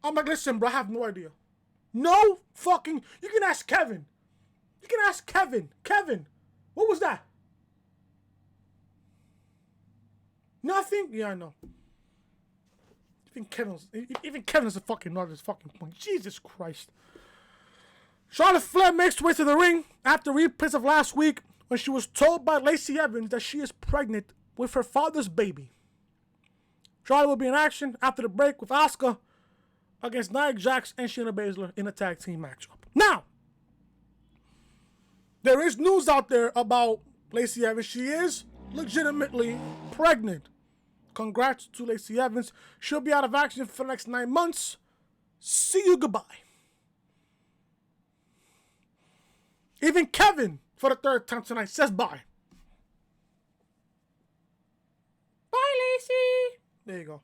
I'm like, listen, bro, I have no idea. No fucking... You can ask Kevin. Kevin, what was that? Nothing? Yeah, I know. Even Kevin's a fucking nut at this fucking point. Jesus Christ. Charlotte Flair makes her way to the ring after replays of last week when she was told by Lacey Evans that she is pregnant with her father's baby. Charlotte will be in action after the break with Asuka against Nia Jax and Shayna Baszler in a tag team matchup. Now, there is news out there about Lacey Evans. She is legitimately pregnant. Congrats to Lacey Evans. She'll be out of action for the next 9 months. See you, goodbye. Even Kevin, for the third time tonight, says bye. Bye, Lacey. There you go.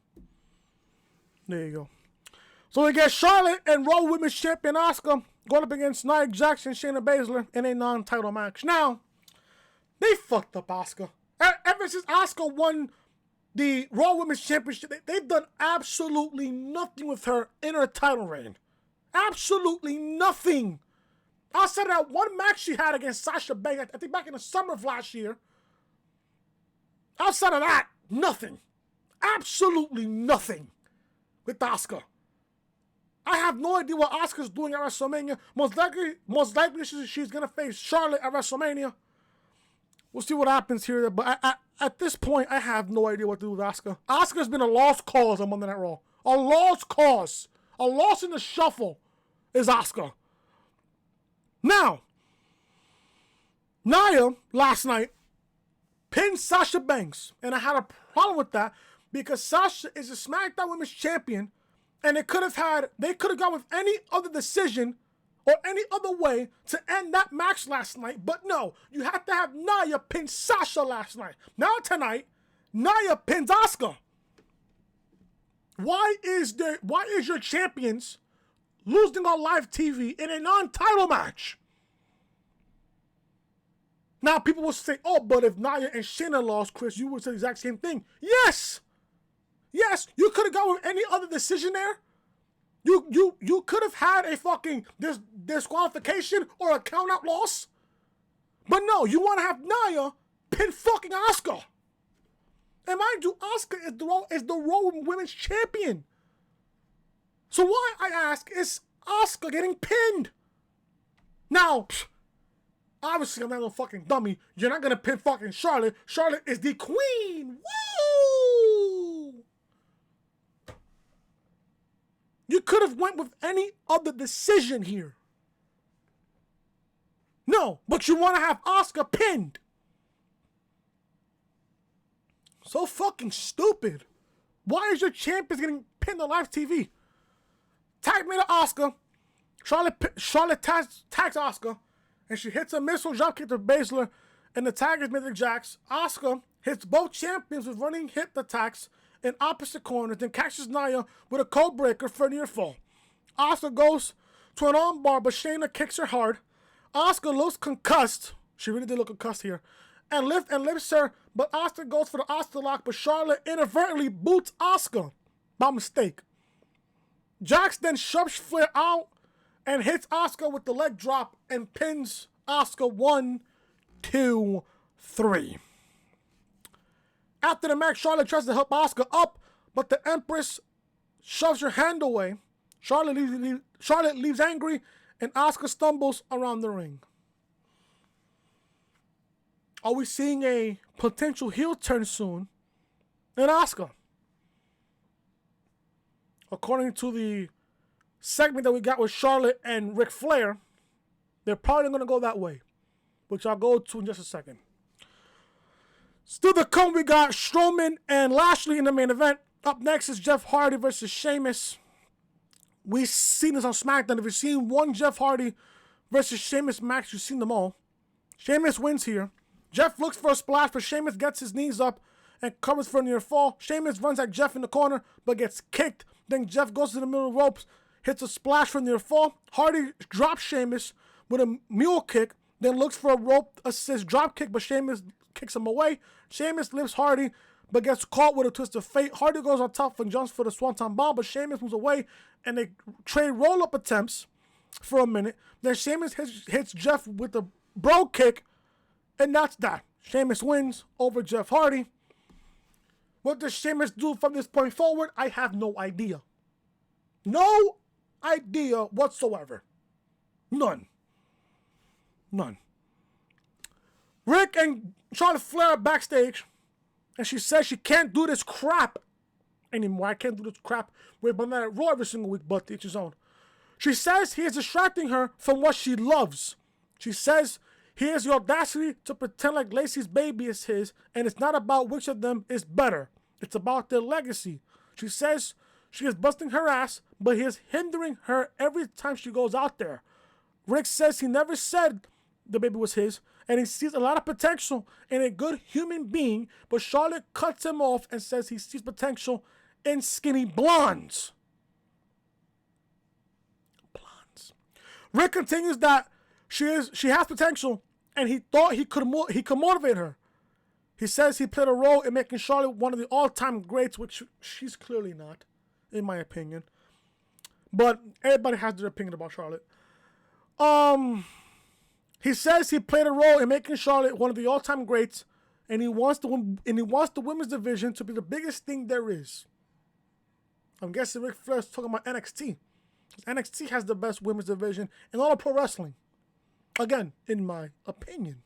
There you go. So we get Charlotte and Raw Women's Champion Asuka going up against Nia Jax and Shayna Baszler in a non-title match. Now, they fucked up Asuka. Ever since Asuka won the Raw Women's Championship, they've done absolutely nothing with her in her title reign. Absolutely nothing. Outside of that one match she had against Sasha Banks, I think back in the summer of last year. Outside of that, nothing. Absolutely nothing with Asuka. I have no idea what Asuka's doing at WrestleMania. Most likely she's going to face Charlotte at WrestleMania. We'll see what happens here. But at this point, I have no idea what to do with Asuka. Asuka's been a lost cause on Monday Night Raw. A lost cause. A loss in the shuffle is Asuka. Now, Nia, last night, pinned Sasha Banks. And I had a problem with that because Sasha is a SmackDown Women's Champion. And they could have gone with any other decision or any other way to end that match last night. But no, you have to have Nia pin Sasha last night. Now tonight, Nia pins Asuka. Why is your champions losing on live TV in a non-title match? Now people will say, oh, but if Nia and Shayna lost, Chris, you would say the exact same thing. Yes! Yes, you could have gone with any other decision there. You could have had a fucking disqualification or a count-out loss. But no, you want to have Nia pin fucking Asuka. And mind you, Asuka is the Raw Women's Champion. So why, I ask, is Asuka getting pinned? Now, obviously I'm not no fucking dummy. You're not going to pin fucking Charlotte. Charlotte is the queen. Woo! You could have went with any other decision here. No, but you want to have Asuka pinned. So fucking stupid. Why is your champion getting pinned on live TV? Tag me to Asuka. Charlotte tags Asuka. And she hits a missile dropkick to Baszler. And the tag is made to Jax. Asuka hits both champions with running hip attacks in opposite corners, then catches Nia with a code breaker for a near fall. Asuka goes to an armbar, but Shayna kicks her hard. Asuka looks concussed. She really did look concussed here. And lifts her, but Asuka goes for the Asuka lock, but Charlotte inadvertently boots Asuka by mistake. Jax then shoves Flair out and hits Asuka with the leg drop and pins Asuka 1, 2, 3. After the match, Charlotte tries to help Asuka up, but the Empress shoves her hand away. Charlotte leaves angry, and Asuka stumbles around the ring. Are we seeing a potential heel turn soon in Asuka? According to the segment that we got with Charlotte and Ric Flair, they're probably going to go that way, which I'll go to in just a second. Still to come, we got Strowman and Lashley in the main event. Up next is Jeff Hardy versus Sheamus. We've seen this on SmackDown. If you've seen one Jeff Hardy versus Sheamus match, you've seen them all. Sheamus wins here. Jeff looks for a splash, but Sheamus gets his knees up and covers for a near fall. Sheamus runs at Jeff in the corner, but gets kicked. Then Jeff goes to the middle of the ropes, hits a splash for a near fall. Hardy drops Sheamus with a mule kick, then looks for a rope assist drop kick, but Sheamus kicks him away. Sheamus lifts Hardy, but gets caught with a twist of fate. Hardy goes on top and jumps for the Swanton Bomb, but Sheamus moves away, and they trade roll-up attempts for a minute. Then Sheamus hits Jeff with a bro kick, and that's that. Sheamus wins over Jeff Hardy. What does Sheamus do from this point forward? I have no idea. No idea whatsoever. None. Rick and Charlotte Flair are backstage, and she says she can't do this crap anymore. I can't do this crap with Monday Night Raw every single week, but each his own. She says he is distracting her from what she loves. She says He has the audacity to pretend like Lacey's baby is his, and it's not about which of them is better. It's about their legacy. She says she is busting her ass, but he is hindering her every time she goes out there. Rick says he never said the baby was his, and he sees a lot of potential in a good human being, but Charlotte cuts him off and says he sees potential in skinny blondes. Rick continues that she has potential, and he thought he could motivate her. He says he played a role in making Charlotte one of the all-time greats, which she's clearly not, in my opinion. But everybody has their opinion about Charlotte. He says he played a role in making Charlotte one of the all-time greats, and he wants the women's division to be the biggest thing there is. I'm guessing Ric Flair's talking about NXT. NXT has the best women's division in all of pro wrestling. Again, in my opinion.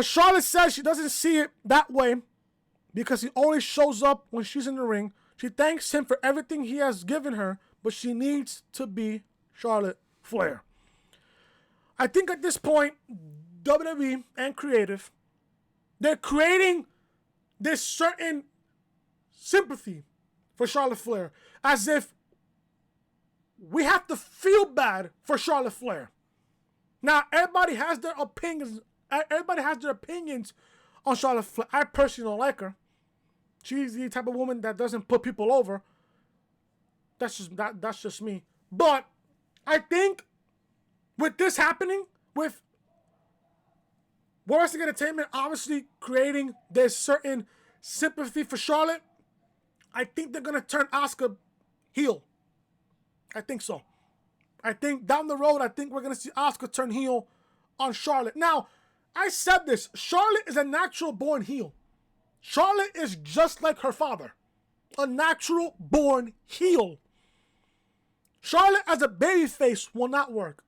Charlotte says she doesn't see it that way because he only shows up when she's in the ring. She thanks him for everything he has given her, but she needs to be Charlotte Flair. I think at this point, WWE and creative, they're creating this certain sympathy for Charlotte Flair, as if we have to feel bad for Charlotte Flair. Now, everybody has their opinions. Everybody has their opinions on Charlotte Flair. I personally don't like her. She's the type of woman that doesn't put people over. That's just me. But I think with this happening, with World Wrestling Entertainment obviously creating this certain sympathy for Charlotte, I think they're gonna turn Asuka heel. I think so. I think down the road, I think we're gonna see Asuka turn heel on Charlotte. Now, I said this. Charlotte is a natural born heel. Charlotte is just like her father. A natural born heel. Charlotte as a babyface will not work.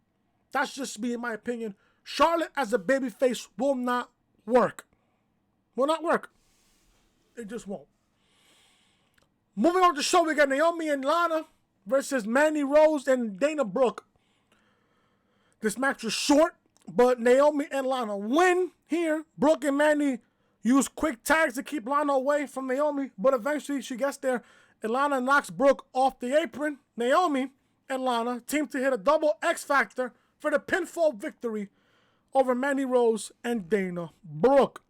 That's just me in my opinion. Charlotte as a babyface will not work. Will not work. It just won't. Moving on to the show, we got Naomi and Lana versus Mandy Rose and Dana Brooke. This match was short, but Naomi and Lana win here. Brooke and Mandy use quick tags to keep Lana away from Naomi, but eventually she gets there and Lana knocks Brooke off the apron. Naomi and Lana team to hit a double X Factor for the pinfall victory over Mandy Rose and Dana Brooke.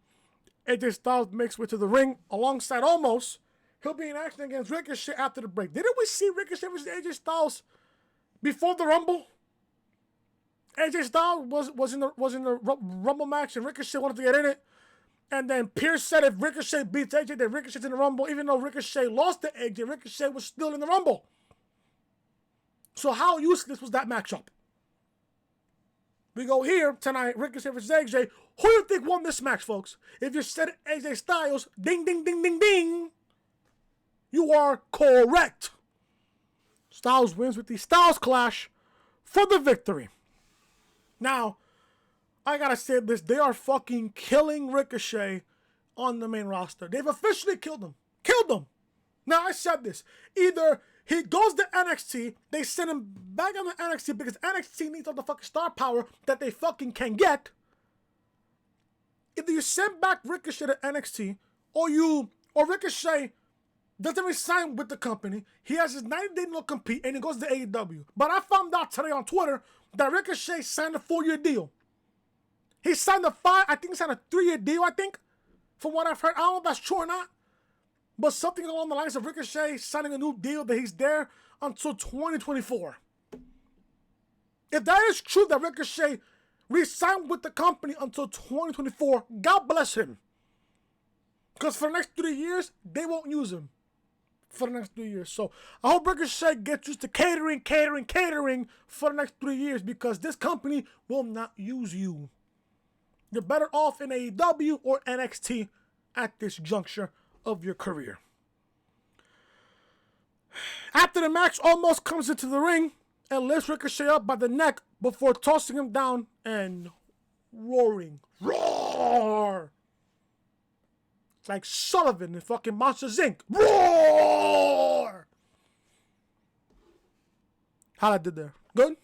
AJ Styles makes way to the ring alongside Omos. He'll be in action against Ricochet after the break. Didn't we see Ricochet versus AJ Styles before the Rumble? AJ Styles was in the Rumble match, and Ricochet wanted to get in it. And then Pierce said if Ricochet beats AJ, then Ricochet's in the Rumble. Even though Ricochet lost to AJ, Ricochet was still in the Rumble. So how useless was that matchup? We go here tonight, Ricochet versus AJ. Who do you think won this match, folks? If you said AJ Styles, ding, ding, ding, ding, ding. You are correct. Styles wins with the Styles Clash for the victory. Now, I gotta say this. They are fucking killing Ricochet on the main roster. They've officially killed him. Killed him. Now, I said this. Either he goes to NXT, they send him back on the NXT because NXT needs all the fucking star power that they fucking can get. Either you send back Ricochet to NXT, or Ricochet doesn't resign with the company. He has his 90-day no compete, and he goes to AEW. But I found out today on Twitter that Ricochet signed a 4-year deal. He signed a 3-year deal, I think, from what I've heard. I don't know if that's true or not. But something along the lines of Ricochet signing a new deal that he's there until 2024. If that is true, that Ricochet re-signed with the company until 2024, God bless him. Because for the next 3 years, they won't use him. For the next 3 years. So I hope Ricochet gets used to catering for the next 3 years, because this company will not use you. You're better off in AEW or NXT at this juncture of your career. After the match, Omos comes into the ring and lifts Ricochet up by the neck before tossing him down and roaring. Roar! It's like Sullivan in fucking Monsters Inc. Roar! How I did there? Good?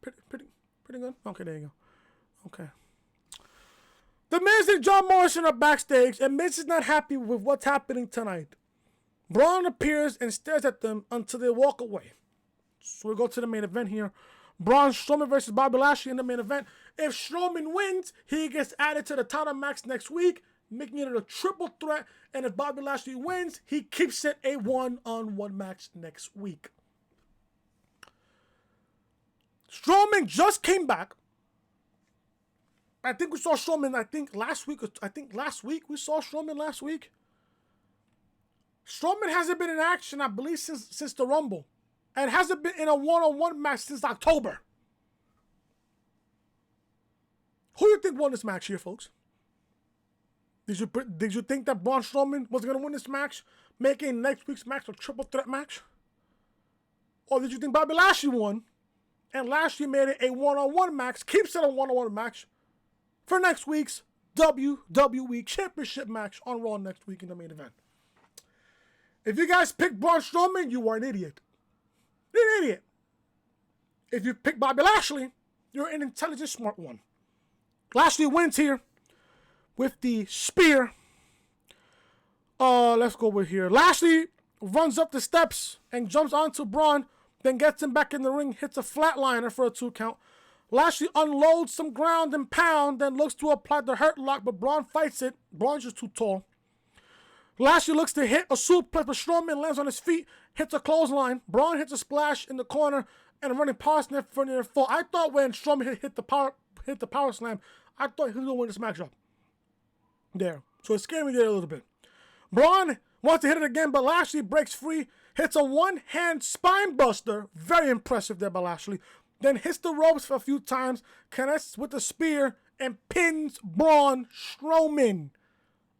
Pretty good? Okay, there you go. Okay. The Miz and John Morrison are backstage, and Miz is not happy with what's happening tonight. Braun appears and stares at them until they walk away. So we go to the main event here. Braun Strowman versus Bobby Lashley in the main event. If Strowman wins, he gets added to the title match next week, making it a triple threat. And if Bobby Lashley wins, he keeps it a one-on-one match next week. Strowman just came back. I think we saw Strowman, last week we saw Strowman last week. Strowman hasn't been in action, I believe, since the Rumble. And hasn't been in a one-on-one match since October. Who do you think won this match here, folks? Did you think that Braun Strowman was going to win this match, making next week's match a triple threat match? Or did you think Bobby Lashley won, and Lashley made it a one-on-one match, keeps it a one-on-one match, for next week's WWE Championship match on Raw next week in the main event? If you guys picked Braun Strowman, you are an idiot. You're an idiot. If you pick Bobby Lashley, you're an intelligent, smart one. Lashley wins here with the spear. Let's go over here. Lashley runs up the steps and jumps onto Braun, then gets him back in the ring, hits a flatliner for a 2 count. Lashley unloads some ground and pound, then looks to apply the hurt lock, but Braun fights it. Braun's just too tall. Lashley looks to hit a suplex, but Strowman lands on his feet, hits a clothesline. Braun hits a splash in the corner and a running power slam for near fall. I thought when Strowman hit the power slam, I thought he was gonna win this matchup. There, so it scared me there a little bit. Braun wants to hit it again, but Lashley breaks free, hits a one-hand spine buster, very impressive there by Lashley. Then hits the ropes for a few times, connects with the spear, and pins Braun Strowman.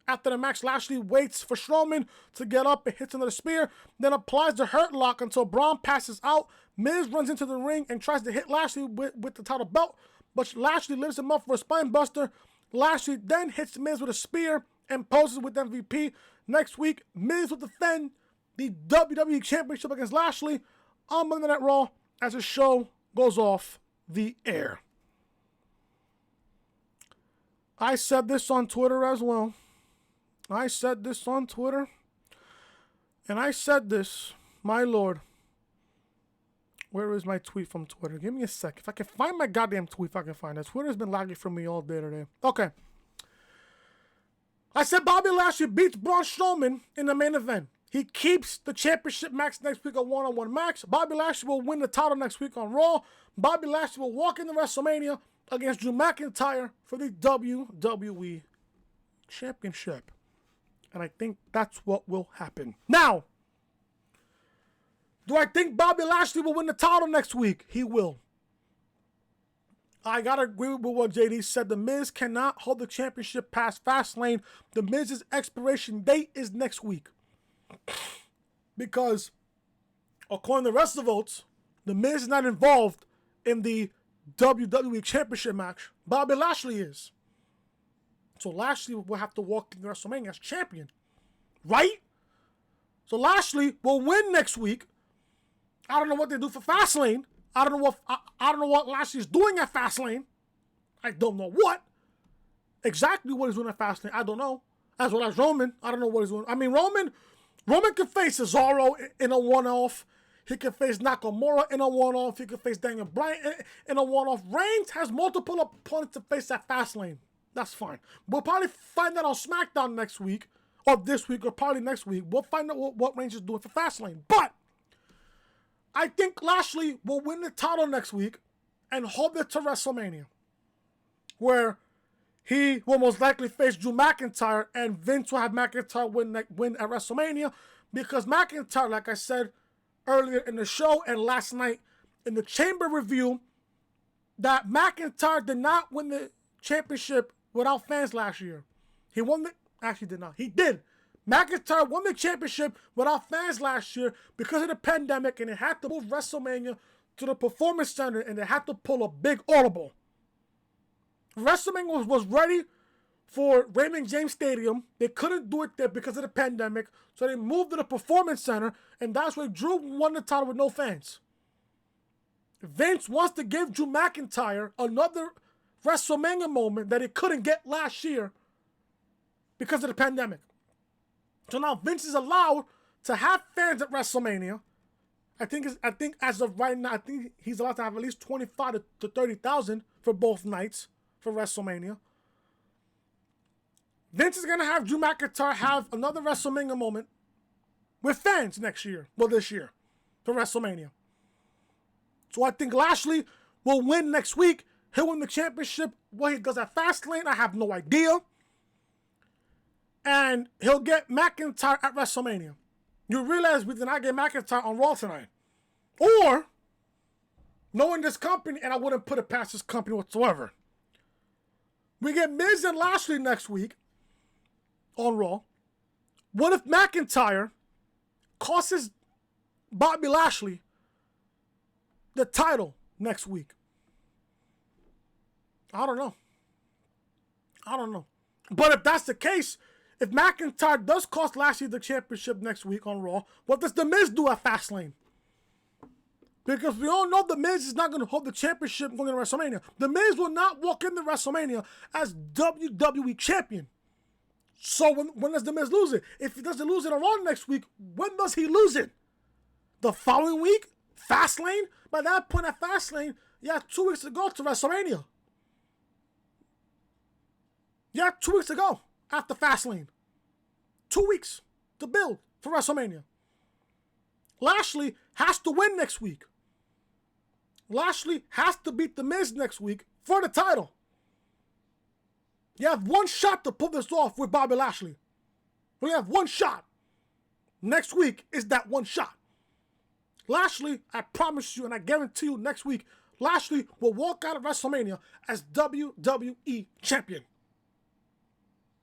After the match, Lashley waits for Strowman to get up and hits another spear, then applies the hurt lock until Braun passes out. Miz runs into the ring and tries to hit Lashley with the title belt, but Lashley lifts him up for a spine buster. Lashley then hits Miz with a spear and poses with MVP. Next week, Miz will defend the WWE Championship against Lashley on Monday Night Raw as the show goes off the air. I said this on Twitter as well. And I said this, my lord. Where is my tweet from Twitter? Give me a sec. If I can find my goddamn tweet, if I can find it. Twitter's been lagging for me all day today. Okay. I said Bobby Lashley beats Braun Strowman in the main event. He keeps the championship match next week, a one-on-one match. Bobby Lashley will win the title next week on Raw. Bobby Lashley will walk into WrestleMania against Drew McIntyre for the WWE Championship. And I think that's what will happen. Now, do I think Bobby Lashley will win the title next week? He will. I gotta agree with what JD said. The Miz cannot hold the championship past Fastlane. The Miz's expiration date is next week. Because, according to the rest of the votes, the Miz is not involved in the WWE Championship match. Bobby Lashley is. So Lashley will have to walk into WrestleMania as champion. Right? So Lashley will win next week. I don't know what they do for Fastlane. I don't know what Lashley's doing at Fastlane. I don't know what. Exactly what he's doing at Fastlane. I don't know. As well as Roman. I don't know what he's doing. I mean, Roman can face Cesaro in a one-off. He can face Nakamura in a one-off. He can face Daniel Bryan in a one-off. Reigns has multiple opponents to face at Fastlane. That's fine. We'll probably find that on SmackDown next week. Or this week, or probably next week. We'll find out what Reigns is doing for Fastlane. But I think Lashley will win the title next week and hold it to WrestleMania, where he will most likely face Drew McIntyre, and Vince will have McIntyre win at WrestleMania, because McIntyre, like I said earlier in the show and last night in the Chamber review, that McIntyre did not win the championship without fans last year. He won the... Actually did not. He did. McIntyre won the championship without fans last year because of the pandemic, and they had to move WrestleMania to the Performance Center, and they had to pull a big audible. WrestleMania was ready for Raymond James Stadium. They couldn't do it there because of the pandemic, so they moved to the Performance Center, and that's where Drew won the title with no fans. Vince wants to give Drew McIntyre another WrestleMania moment that he couldn't get last year because of the pandemic. So now Vince is allowed to have fans at WrestleMania. I think as of right now, I think he's allowed to have at least 25 to 30,000 for both nights for WrestleMania. Vince is gonna have Drew McIntyre have another WrestleMania moment with fans next year. Well, this year for WrestleMania. So I think Lashley will win next week. He'll win the championship. What he does at Fastlane, I have no idea. And he'll get McIntyre at WrestleMania. You realize we did not get McIntyre on Raw tonight. Or, knowing this company, and I wouldn't put it past this company whatsoever, we get Miz and Lashley next week on Raw. What if McIntyre costs Bobby Lashley the title next week? I don't know. But if that's the case, if McIntyre does cost Lashley the championship next week on Raw, what does The Miz do at Fastlane? Because we all know The Miz is not going to hold the championship going into WrestleMania. The Miz will not walk into WrestleMania as WWE champion. So when does The Miz lose it? If he doesn't lose it on Raw next week, when does he lose it? The following week? Fastlane? By that point at Fastlane, you have 2 weeks to go to WrestleMania. You have 2 weeks to go after Fastlane. 2 weeks to build for WrestleMania. Lashley has to win next week. Lashley has to beat The Miz next week for the title. You have one shot to pull this off with Bobby Lashley. We have one shot. Next week is that one shot. Lashley, I promise you and I guarantee you next week, Lashley will walk out of WrestleMania as WWE champion.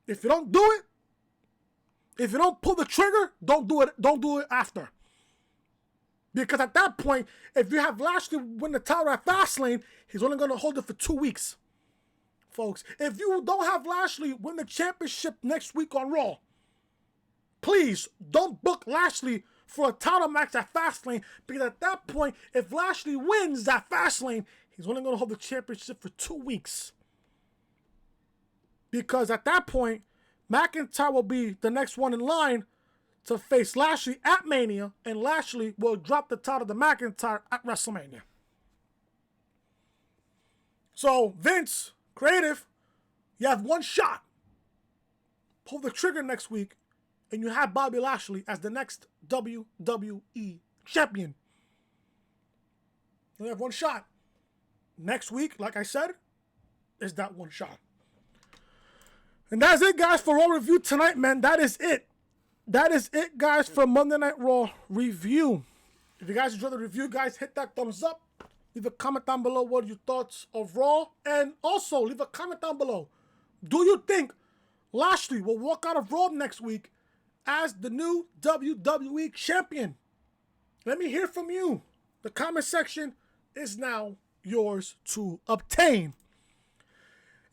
If you don't do it, if you don't pull the trigger, don't do it after. Because at that point, if you have Lashley win the title at Fastlane, he's only going to hold it for 2 weeks. Folks, if you don't have Lashley win the championship next week on Raw, please don't book Lashley for a title match at Fastlane, because at that point, if Lashley wins at Fastlane, he's only going to hold the championship for 2 weeks. Because at that point, McIntyre will be the next one in line to face Lashley at Mania, and Lashley will drop the title to McIntyre at WrestleMania. So, Vince, creative, you have one shot. Pull the trigger next week, and you have Bobby Lashley as the next WWE champion. You have one shot. Next week, like I said, is that one shot. And that's it, guys, for Raw review tonight, man. That is it. That is it, guys, for Monday Night Raw review. If you guys enjoyed the review, guys, hit that thumbs up. Leave a comment down below what are your thoughts of Raw. And also, leave a comment down below. Do you think Lashley will walk out of Raw next week as the new WWE champion? Let me hear from you. The comment section is now yours to obtain.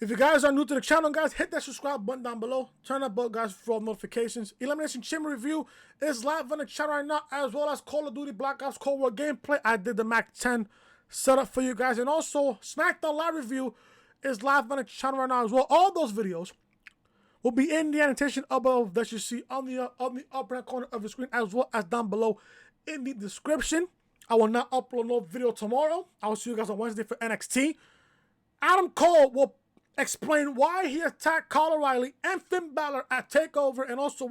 If you guys are new to the channel, guys, hit that subscribe button down below. Turn that bell, guys, for all notifications. Elimination Chamber review is live on the channel right now, as well as Call of Duty Black Ops Cold War gameplay. I did the Mac 10 setup for you guys. And also, SmackDown Live review is live on the channel right now as well. All those videos will be in the annotation above that you see on the upper right corner of the screen, as well as down below in the description. I will not upload no video tomorrow. I will see you guys on Wednesday for NXT. Adam Cole will explain why he attacked Kyle O'Reilly and Finn Balor at TakeOver. And also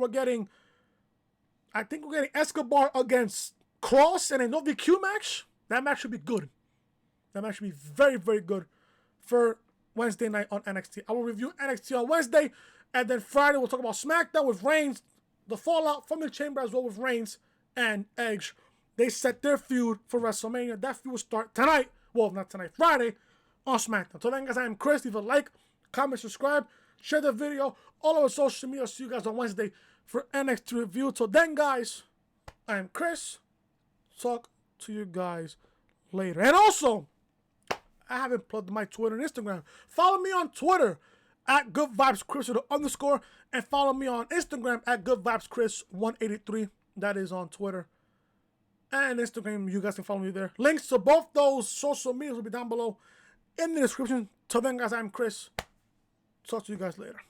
I think we're getting Escobar against Cross in a no DQ match. That match should be good. That match should be very, very good for Wednesday night on NXT. I will review NXT on Wednesday. And then Friday, we'll talk about SmackDown with Reigns. The fallout from the Chamber as well with Reigns and Edge. They set their feud for WrestleMania. That feud will start tonight. Well, not tonight, Friday on SmackDown. So then, guys, I am Chris. Leave a like, comment, subscribe, share the video, all over social media. See you guys on Wednesday for NXT review. Till then, guys, I am Chris. Talk to you guys later. And also, I haven't plugged my Twitter and Instagram. Follow me on Twitter at GoodVibesChris with an _, and follow me on Instagram at GoodVibesChris183. That is on Twitter and Instagram. You guys can follow me there. Links to both those social medias will be down below in the description. Till then, guys, I'm Chris. Talk to you guys later.